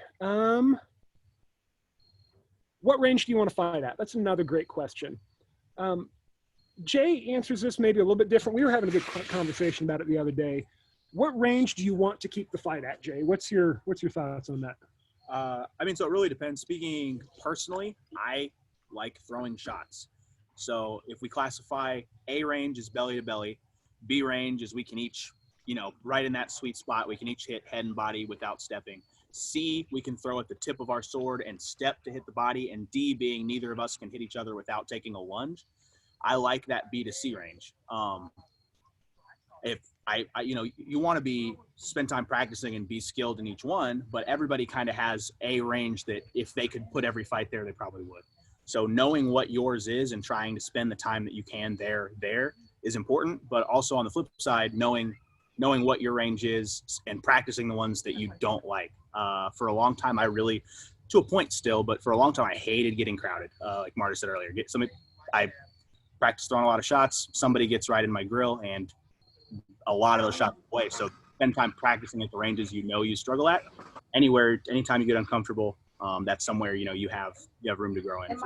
What range do you want to fight at? That's another great question. Jay answers this maybe a little bit different. We were having a good conversation about it the other day. What range do you want to keep the fight at, Jay? What's your thoughts on that? I mean, so it really depends. Speaking personally, I like throwing shots. So if we classify A range as belly to belly, B range is we can each, right in that sweet spot, we can each hit head and body without stepping. C, we can throw at the tip of our sword and step to hit the body. And D being neither of us can hit each other without taking a lunge. I like that B to C range. If you want to spend time practicing and be skilled in each one, but everybody kind of has a range that if they could put every fight there, they probably would. So knowing what yours is and trying to spend the time that you can there is important, but also on the flip side, knowing what your range is and practicing the ones that you don't like. For a long time, to a point still, but for a long time, I hated getting crowded. Like Martus said earlier, I practiced throwing a lot of shots. Somebody gets right in my grill and a lot of those shots away. So spend time practicing at the ranges you struggle at. Anytime you get uncomfortable, that's somewhere you have room to grow in.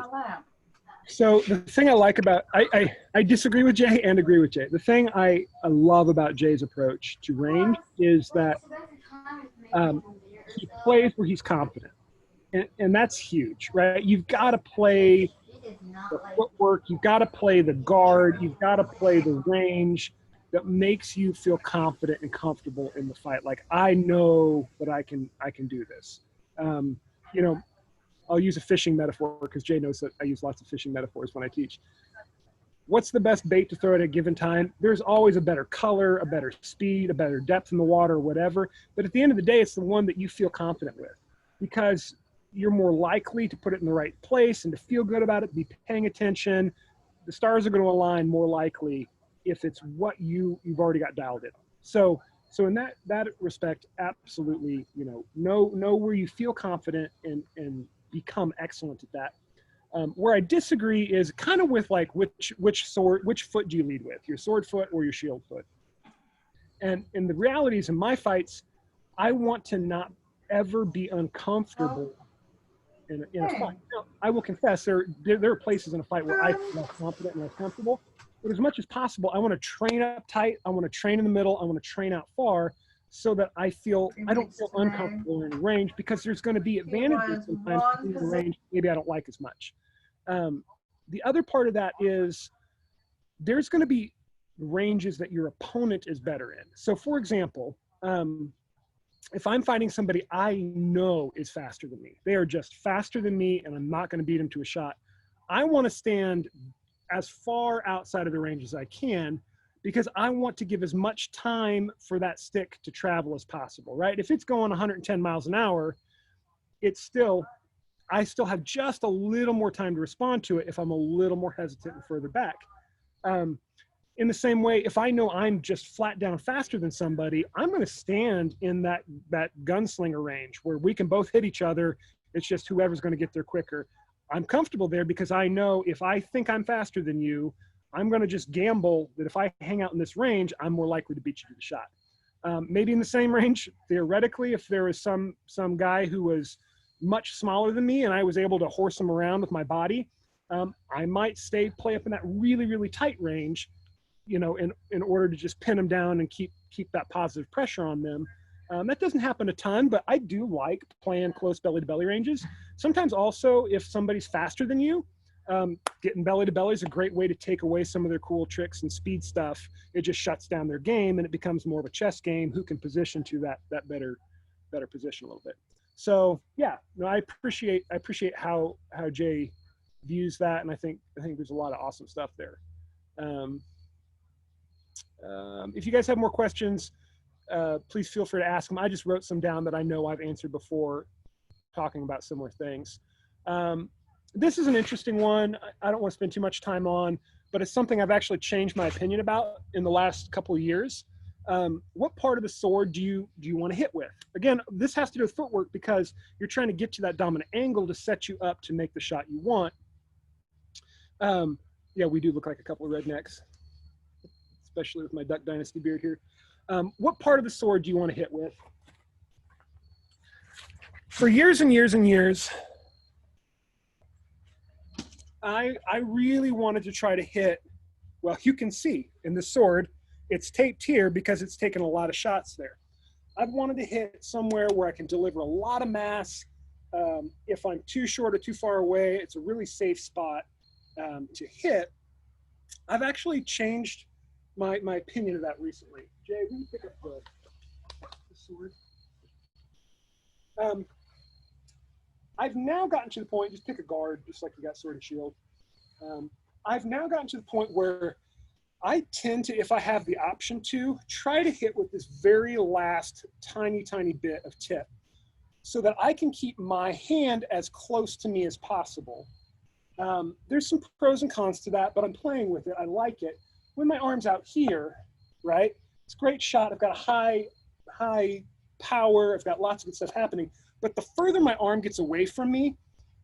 So the thing I like about I disagree with Jay and agree with Jay. The thing I love about Jay's approach to range is that he plays where he's confident, and that's huge, right? You've got to play the footwork, you've got to play the guard, you've got to play the range that makes you feel confident and comfortable in the fight. Like, I know that I can do this. I'll use a fishing metaphor because Jay knows that I use lots of fishing metaphors when I teach. What's the best bait to throw at a given time? There's always a better color, a better speed, a better depth in the water, whatever. But at the end of the day, it's the one that you feel confident with, because you're more likely to put it in the right place and to feel good about it, be paying attention. The stars are going to align more likely if it's what you've already got dialed in. So in that respect, absolutely, know where you feel confident and become excellent at that. Where I disagree is kind of with like which foot do you lead with, your sword foot or your shield foot? And the reality is, in my fights, I want to not ever be uncomfortable in a fight. Now, I will confess there are places in a fight where I feel less confident and less comfortable. But as much as possible, I want to train up tight. I want to train in the middle. I want to train out far, so that I don't feel uncomfortable in range, because there's going to be advantages sometimes in the range maybe I don't like as much. The other part of that is there's going to be ranges that your opponent is better in. So for example, if I'm fighting somebody I know is faster than me, they are just faster than me and I'm not going to beat them to a shot, I want to stand as far outside of the range as I can, because I want to give as much time for that stick to travel as possible, right? If it's going 110 miles an hour, I still have just a little more time to respond to it if I'm a little more hesitant and further back. In the same way, if I know I'm just flat down faster than somebody, I'm going to stand in that gunslinger range where we can both hit each other. It's just whoever's going to get there quicker. I'm comfortable there because I know if I think I'm faster than you, I'm going to just gamble that if I hang out in this range, I'm more likely to beat you to the shot. Maybe in the same range, theoretically, if there was some guy who was much smaller than me and I was able to horse him around with my body, I might play up in that really, really tight range, in order to just pin them down and keep that positive pressure on them. That doesn't happen a ton, but I do like playing close belly to belly ranges. Sometimes also, if somebody's faster than you, getting belly to belly is a great way to take away some of their cool tricks and speed stuff. It just shuts down their game and it becomes more of a chess game, who can position to that better position a little bit. So yeah, no, I appreciate how Jay views that, and I think there's a lot of awesome stuff there. If you guys have more questions, please feel free to ask them. I just wrote some down that I know I've answered before, talking about similar things. This is an interesting one. I don't want to spend too much time on, but it's something I've actually changed my opinion about in the last couple of years. What part of the sword do you want to hit with? Again, this has to do with footwork because you're trying to get to that dominant angle to set you up to make the shot you want. Yeah, we do look like a couple of rednecks, especially with my Duck Dynasty beard here. What part of the sword do you want to hit with? For years and years and years, I really wanted to try to hit, well, you can see in the sword, it's taped here because it's taken a lot of shots there. I've wanted to hit somewhere where I can deliver a lot of mass. If I'm too short or too far away, it's a really safe spot to hit. I've actually changed my opinion of that recently. Jay, will you pick up the sword? I've now gotten to the point, just pick a guard, just like you got sword and shield. I've now gotten to the point where I tend to, if I have the option to, try to hit with this very last tiny, tiny bit of tip so that I can keep my hand as close to me as possible. There's some pros and cons to that, but I'm playing with it. I like it. When my arm's out here, right, it's a great shot. I've got a high power. I've got lots of good stuff happening. But the further my arm gets away from me,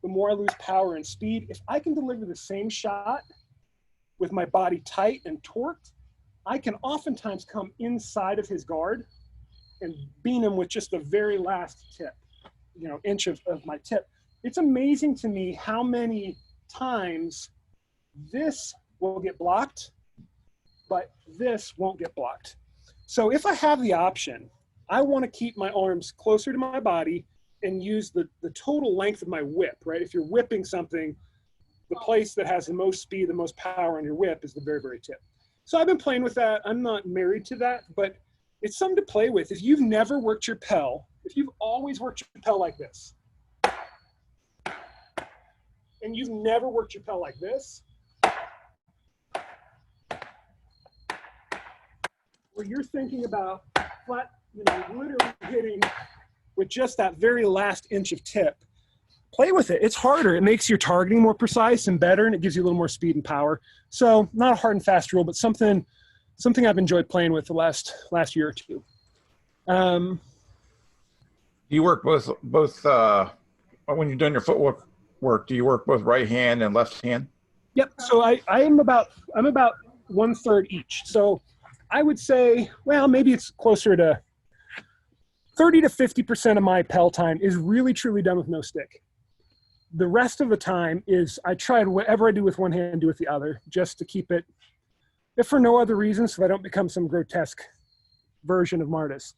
the more I lose power and speed. If I can deliver the same shot with my body tight and torqued, I can oftentimes come inside of his guard and beam him with just the very last tip, inch of my tip. It's amazing to me how many times this will get blocked, but this won't get blocked. So if I have the option, I want to keep my arms closer to my body and use the total length of my whip, right? If you're whipping something, the place that has the most speed, the most power on your whip is the very, very tip. So I've been playing with that. I'm not married to that, but it's something to play with. If you've never worked your Pell, if you've always worked your Pell like this, and you've never worked your Pell like this, where you're thinking about flat, literally hitting with just that very last inch of tip, play with it. It's harder. It makes your targeting more precise and better, and it gives you a little more speed and power. So not a hard and fast rule, but something I've enjoyed playing with the last year or two. You work both when you're doing your footwork work, do you work both right hand and left hand? Yep. So I'm about 1/3 each. So I would say, well, maybe it's closer to 30 to 50% of my Pell time is really truly done with no stick. The rest of the time is I tried whatever I do with one hand, do with the other, just to keep it, if for no other reason, so I don't become some grotesque version of Martus.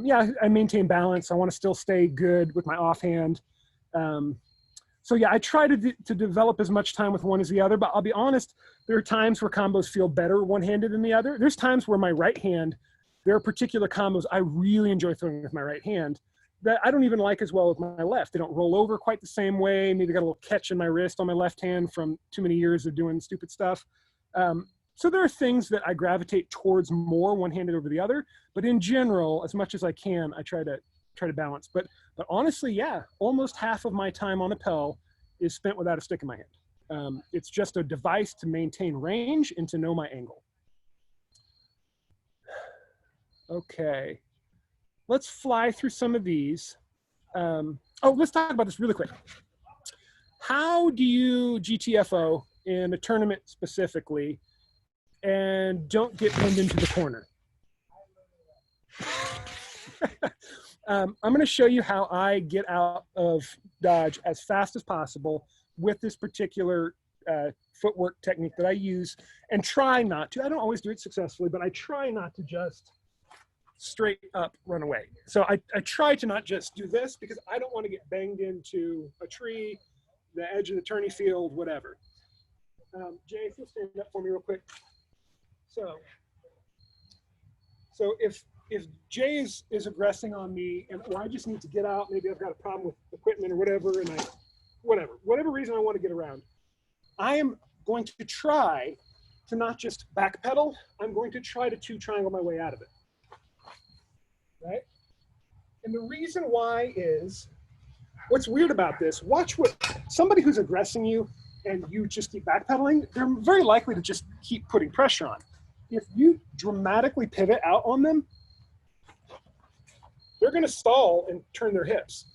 Yeah, I maintain balance. I want to still stay good with my offhand. So yeah, I try to develop as much time with one as the other, but I'll be honest, there are times where combos feel better one-handed than the other. There's times where my right hand, there are particular combos I really enjoy throwing with my right hand that I don't even like as well with my left. They don't roll over quite the same way. Maybe got a little catch in my wrist on my left hand from too many years of doing stupid stuff. So there are things that I gravitate towards more one-handed over the other, but in general, as much as I can, I try to balance. But honestly, yeah, almost half of my time on a Pell is spent without a stick in my hand. It's just a device to maintain range and to know my angle. Okay, let's fly through some of these. Let's talk about this really quick. How do you GTFO in a tournament specifically and don't get pinned into the corner? I'm going to show you how I get out of dodge as fast as possible with this particular footwork technique that I use, and try not to. I don't always do it successfully, but I try not to just straight up run away. So I try to not just do this because I don't want to get banged into a tree, the edge of the tourney field, whatever. Jay, if you'll stand up for me real quick. So if Jay is aggressing on me or I just need to get out, maybe I've got a problem with equipment or whatever, and whatever reason I want to get around, I am going to try to not just backpedal, I'm going to try to two-triangle my way out of it. Right? And the reason why is what's weird about this, watch what somebody who's aggressing you and you just keep backpedaling, they're very likely to just keep putting pressure on. If you dramatically pivot out on them, they're going to stall and turn their hips.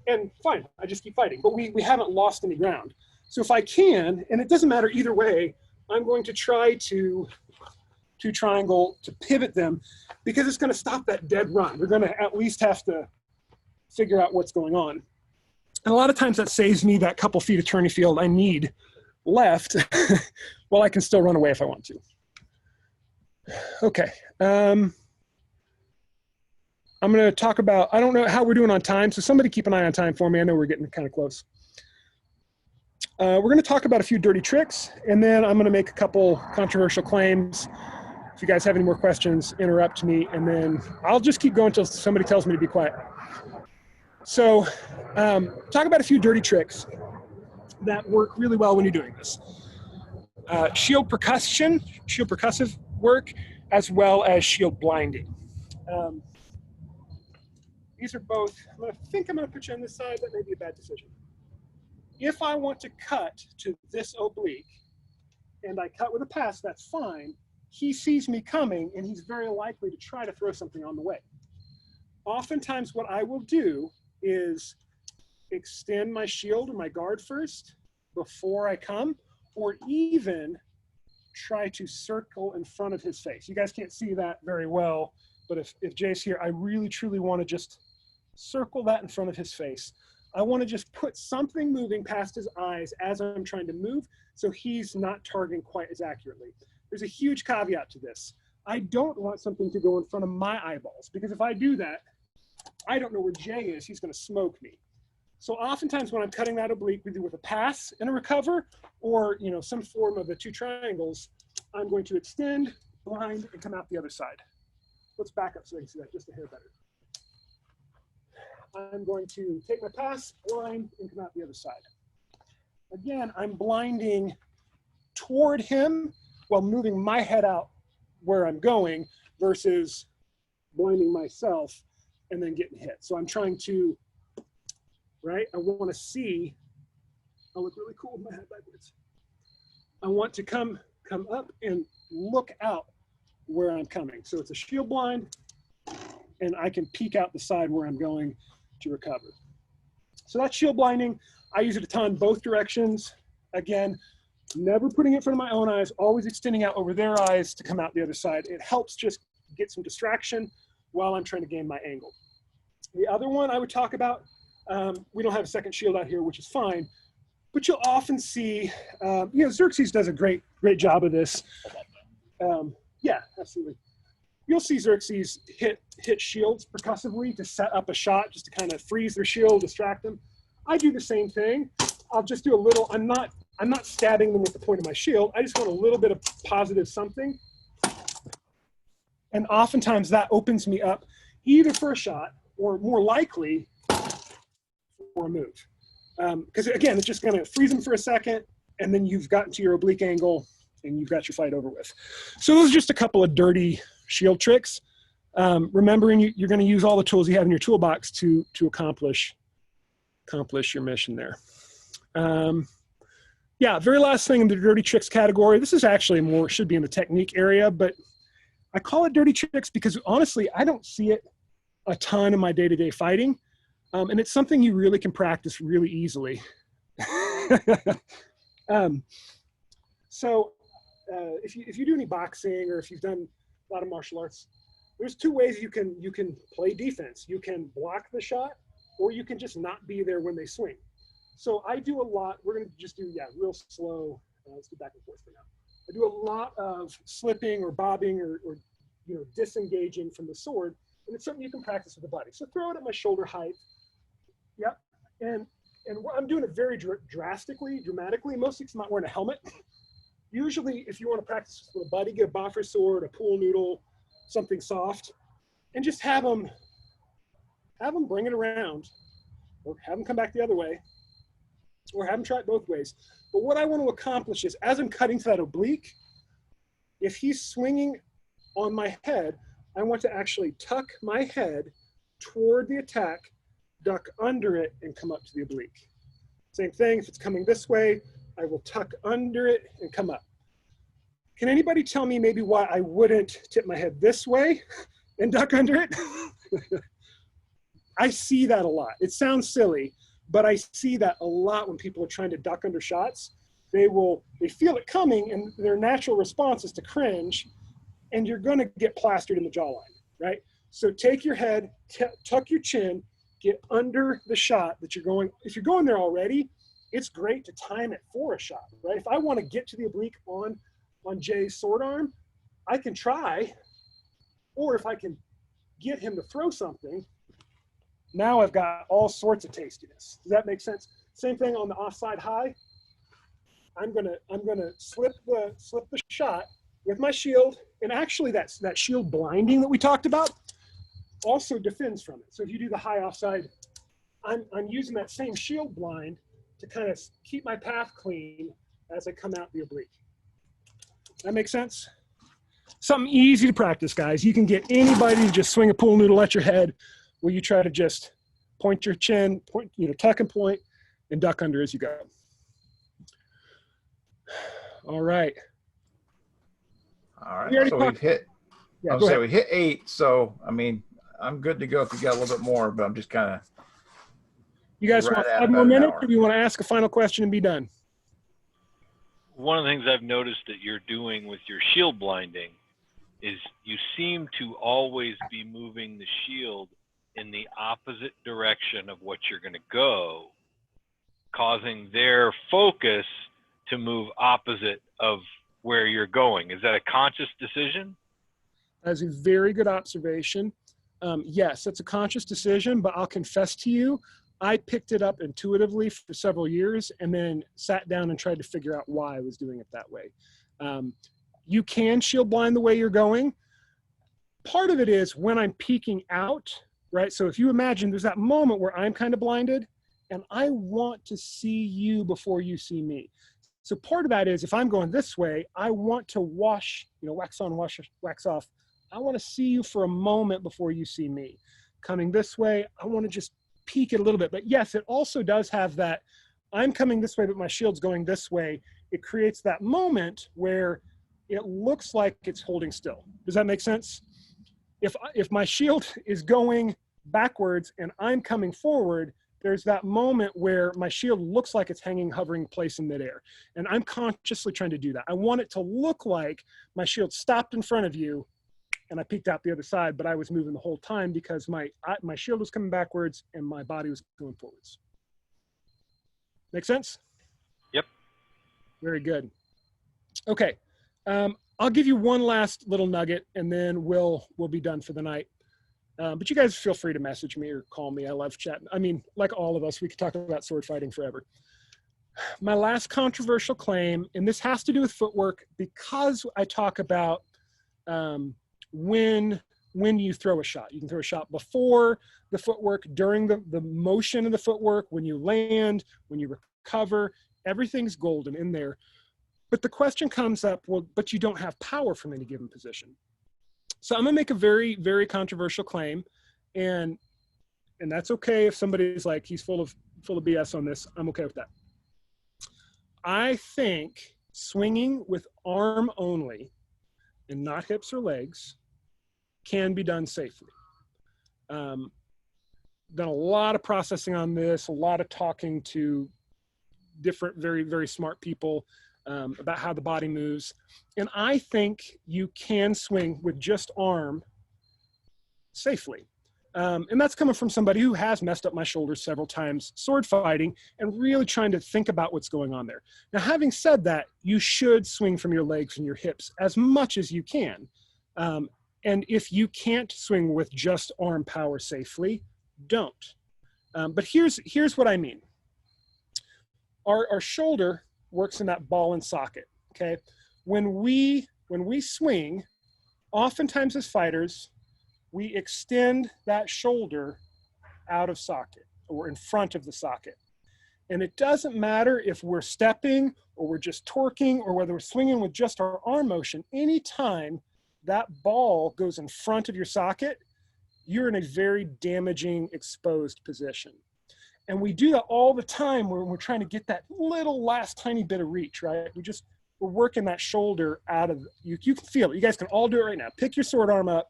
And fine, I just keep fighting. But we haven't lost any ground. So if I can, and it doesn't matter either way, I'm going to try to triangle to pivot them, because it's going to stop that dead run. We're going to at least have to figure out what's going on. And a lot of times that saves me that couple feet of turning field I need left while I can still run away if I want to. Okay. I'm going to talk about, I don't know how we're doing on time, so somebody keep an eye on time for me. I know we're getting kind of close. We're going to talk about a few dirty tricks, and then I'm going to make a couple controversial claims. If you guys have any more questions, interrupt me, and then I'll just keep going until somebody tells me to be quiet. So talk about a few dirty tricks that work really well when you're doing this. Shield percussive work, as well as shield blinding. These are both, I think I'm going to put you on this side. That may be a bad decision. If I want to cut to this oblique and I cut with a pass, that's fine. He sees me coming and he's very likely to try to throw something on the way. Oftentimes what I will do is extend my shield or my guard first before I come, or even try to circle in front of his face. You guys can't see that very well, but if Jay's here, I really truly want to just circle that in front of his face. I want to just put something moving past his eyes as I'm trying to move, so he's not targeting quite as accurately. There's a huge caveat to this. I don't want something to go in front of my eyeballs, because if I do that, I don't know where Jay is. He's going to smoke me. So oftentimes when I'm cutting that oblique, either with a pass and a recover, or some form of the two triangles, I'm going to extend, blind, and come out the other side. Let's back up so you can see that just a hair better. I'm going to take my pass, blind, and come out the other side. Again, I'm blinding toward him while moving my head out where I'm going, versus blinding myself and then getting hit. So I'm trying to, right? I want to see, I look really cool with my head backwards. I want to come up and look out where I'm coming. So it's a shield blind, and I can peek out the side where I'm going to recover. So that's shield blinding. I use it a ton, both directions. Again, never putting it in front of my own eyes, always extending out over their eyes to come out the other side. It helps just get some distraction while I'm trying to gain my angle. The other one I would talk about, we don't have a second shield out here, which is fine, but you'll often see, Xerxes does a great job of this. Yeah, absolutely. You'll see Xerxes hit shields percussively to set up a shot, just to kind of freeze their shield, distract them. I do the same thing. I'll just do a little, I'm not stabbing them with the point of my shield. I just want a little bit of positive something. And oftentimes that opens me up either for a shot or more likely for a move. Because again, it's just going to freeze them for a second, and then you've gotten to your oblique angle and you've got your fight over with. So those are just a couple of dirty shield tricks. Remembering you're going to use all the tools you have in your toolbox to accomplish your mission there. Yeah, very last thing in the dirty tricks category. This is actually should be in the technique area, but I call it dirty tricks because honestly, I don't see it a ton in my day-to-day fighting. And it's something you really can practice really easily. If you do any boxing, or if you've done a lot of martial arts, there's two ways you can play defense. You can block the shot, or you can just not be there when they swing. So I do a lot. We're going to just do, real slow. Let's do back and forth for now. I do a lot of slipping or bobbing or disengaging from the sword. And it's something you can practice with the body. So throw it at my shoulder height. Yep. And I'm doing it very dramatically. Mostly because I'm not wearing a helmet. Usually, if you want to practice with a buddy, get a boffer sword, a pool noodle, something soft, and just have them bring it around, or have them come back the other way, or have them try it both ways. But what I want to accomplish is, as I'm cutting to that oblique, if he's swinging on my head, I want to actually tuck my head toward the attack, duck under it, and come up to the oblique. Same thing, if it's coming this way, I will tuck under it and come up. Can anybody tell me maybe why I wouldn't tip my head this way and duck under it? I see that a lot. It sounds silly, but I see that a lot when people are trying to duck under shots. They feel it coming, and their natural response is to cringe, and you're gonna get plastered in the jawline, right? So take your head, tuck your chin, get under the shot that you're going. If you're going there already, it's great to time it for a shot, right? If I wanna get to the oblique on Jay's sword arm, I can try, or if I can get him to throw something, now I've got all sorts of tastiness. Does that make sense? Same thing on the offside high. I'm gonna slip the shot with my shield, and actually that shield blinding that we talked about also defends from it. So if you do the high offside, I'm using that same shield blind to kind of keep my path clean as I come out the oblique. That makes sense? Something easy to practice, guys. You can get anybody to just swing a pool noodle at your head, where you try to just point your chin, tuck and point, and duck under as you go. All right. All right. So we've hit. Yeah, I'll say we hit 8. So I mean, I'm good to go if you got a little bit more, but I'm just kind of. You guys want 5 more minutes, or do you want to ask a final question and be done? One of the things I've noticed that you're doing with your shield blinding is you seem to always be moving the shield in the opposite direction of what you're going to go, causing their focus to move opposite of where you're going. Is that a conscious decision? That's a very good observation. Yes, that's a conscious decision, but I'll confess to you, I picked it up intuitively for several years and then sat down and tried to figure out why I was doing it that way. You can shield blind the way you're going. Part of it is when I'm peeking out, right? So if you imagine there's that moment where I'm kind of blinded and I want to see you before you see me. So part of that is if I'm going this way, I want to wax on, wax off. I want to see you for a moment before you see me. Coming this way, I want to just peek it a little bit. But yes, it also does have that, I'm coming this way, but my shield's going this way. It creates that moment where it looks like it's holding still. Does that make sense? If my shield is going backwards and I'm coming forward, there's that moment where my shield looks like it's hovering place in midair. And I'm consciously trying to do that. I want it to look like my shield stopped in front of you and I peeked out the other side, but I was moving the whole time because my shield was coming backwards and my body was going forwards. Make sense? Yep. Very good. Okay. I'll give you one last little nugget and then we'll be done for the night. But you guys feel free to message me or call me. I love chatting. I mean, like all of us, we could talk about sword fighting forever. My last controversial claim, and this has to do with footwork because I talk about when you throw a shot. You can throw a shot before the footwork, during the motion of the footwork, when you land, when you recover, everything's golden in there. But the question comes up, well, but you don't have power from any given position. So I'm gonna make a very, very controversial claim, and that's okay if somebody's like, he's full of BS on this. I'm okay with that. I think swinging with arm only and not hips or legs can be done safely. Done a lot of processing on this, a lot of talking to different, very, very smart people about how the body moves. And I think you can swing with just arm safely. And that's coming from somebody who has messed up my shoulders several times sword fighting and really trying to think about what's going on there. Now, having said that, you should swing from your legs and your hips as much as you can. And if you can't swing with just arm power safely, don't. But here's what I mean. Our shoulder works in that ball and socket, okay? When we swing, oftentimes as fighters, we extend that shoulder out of socket or in front of the socket. And it doesn't matter if we're stepping or we're just torquing or whether we're swinging with just our arm motion. Anytime that ball goes in front of your socket, you're in a very damaging, exposed position. And we do that all the time when we're trying to get that little last tiny bit of reach, right? We're working that shoulder out of, you can feel it. You guys can all do it right now. Pick your sword arm up,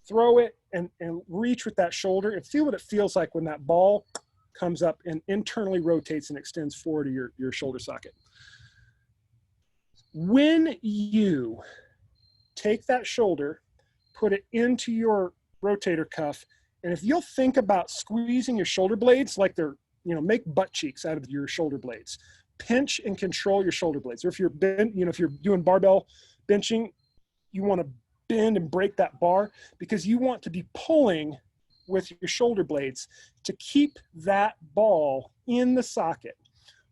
throw it, and reach with that shoulder and feel what it feels like when that ball comes up and internally rotates and extends forward to your shoulder socket. When you take that shoulder, put it into your rotator cuff, and if you'll think about squeezing your shoulder blades like they're, make butt cheeks out of your shoulder blades. Pinch and control your shoulder blades. Or if you're if you're doing barbell benching, you want to bend and break that bar because you want to be pulling with your shoulder blades to keep that ball in the socket.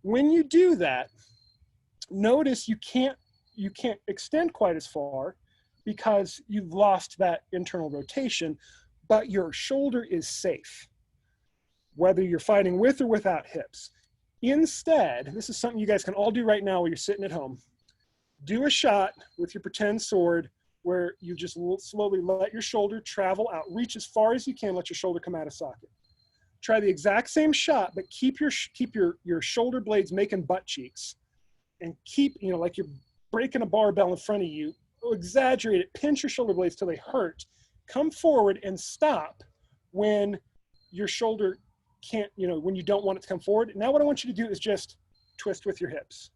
When you do that, notice you can't extend quite as far because you've lost that internal rotation, but your shoulder is safe, whether you're fighting with or without hips. Instead, this is something you guys can all do right now while you're sitting at home. Do a shot with your pretend sword where you just slowly let your shoulder travel out. Reach as far as you can, let your shoulder come out of socket. Try the exact same shot, but keep your shoulder blades making butt cheeks. And keep, like you're breaking a barbell in front of you. Exaggerate it, pinch your shoulder blades till they hurt. Come forward and stop when your shoulder can't, when you don't want it to come forward. Now what I want you to do is just twist with your hips.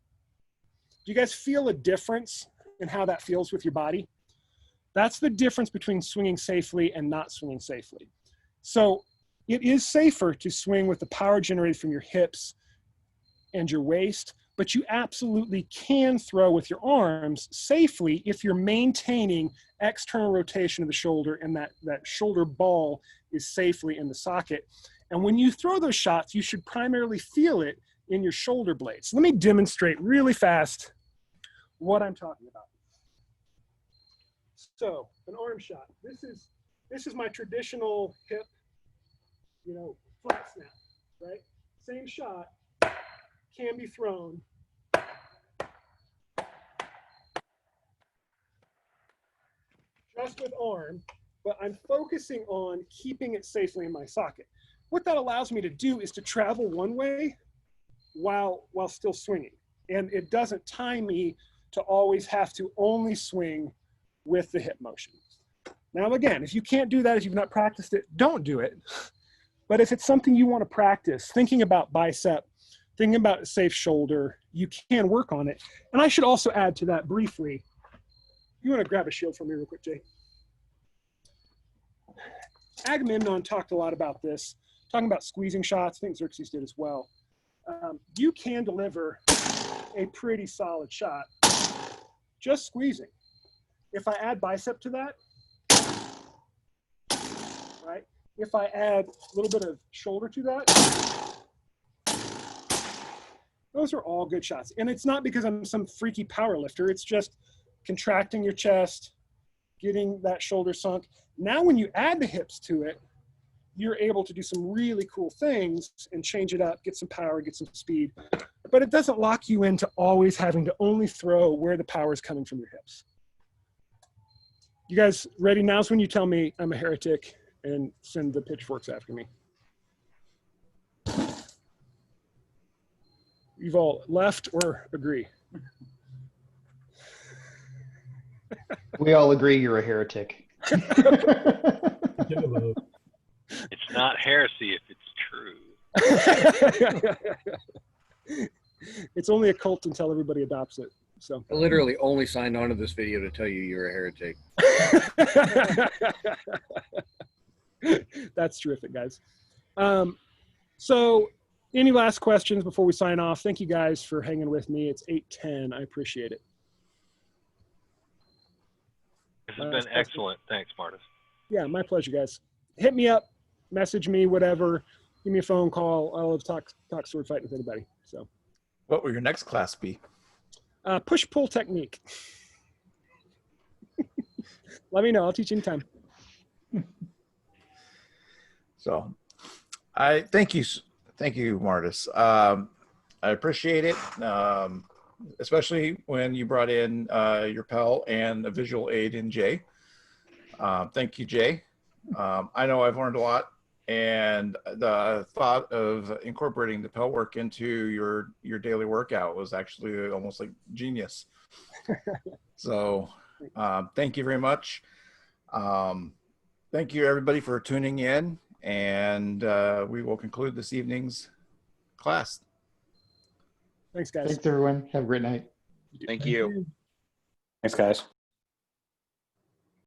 Do you guys feel a difference in how that feels with your body? That's the difference between swinging safely and not swinging safely. So it is safer to swing with the power generated from your hips and your waist, but you absolutely can throw with your arms safely if you're maintaining external rotation of the shoulder and that shoulder ball is safely in the socket. And when you throw those shots, you should primarily feel it in your shoulder blades. Let me demonstrate really fast what I'm talking about. So an arm shot. This is my traditional hip, flat snap, right? Same shot can be thrown just with arm, but I'm focusing on keeping it safely in my socket. What that allows me to do is to travel one way while still swinging. And it doesn't tie me to always have to only swing with the hip motion. Now, again, if you can't do that, if you've not practiced it, don't do it. But if it's something you want to practice, thinking about bicep, thinking about a safe shoulder, you can work on it. And I should also add to that briefly. You want to grab a shield from me real quick, Jay? Agamemnon talked a lot about this, talking about squeezing shots. I think Xerxes did as well. You can deliver a pretty solid shot just squeezing. If I add bicep to that, right? If I add a little bit of shoulder to that, those are all good shots. And it's not because I'm some freaky power lifter. It's just contracting your chest, getting that shoulder sunk. Now, when you add the hips to it, you're able to do some really cool things and change it up, get some power, get some speed. But it doesn't lock you into always having to only throw where the power is coming from your hips. You guys ready? Now's when you tell me I'm a heretic and send the pitchforks after me. You've all left or agree? We all agree you're a heretic. It's not heresy if it's true. It's only a cult until everybody adopts it. So I literally only signed on to this video to tell you you're a heretic. That's terrific, guys. So any last questions before we sign off? Thank you guys for hanging with me. It's 8:10. I appreciate it. This has been excellent. Thanks, Martus. Yeah, my pleasure, guys. Hit me up, message me, whatever. Give me a phone call. I love talk sword fight with anybody. So, What will your next class be? Push-pull technique. Let me know. I'll teach anytime. So I thank you, Martus. I appreciate it, especially when you brought in your Pell and a visual aid in Jay. Thank you, Jay. I know I've learned a lot, and the thought of incorporating the Pell work into your daily workout was actually almost like genius. So thank you very much. Thank you everybody for tuning in, and we will conclude this evening's class. Thanks, guys. Thanks, everyone. Have a great night. Thank you. Thanks, guys.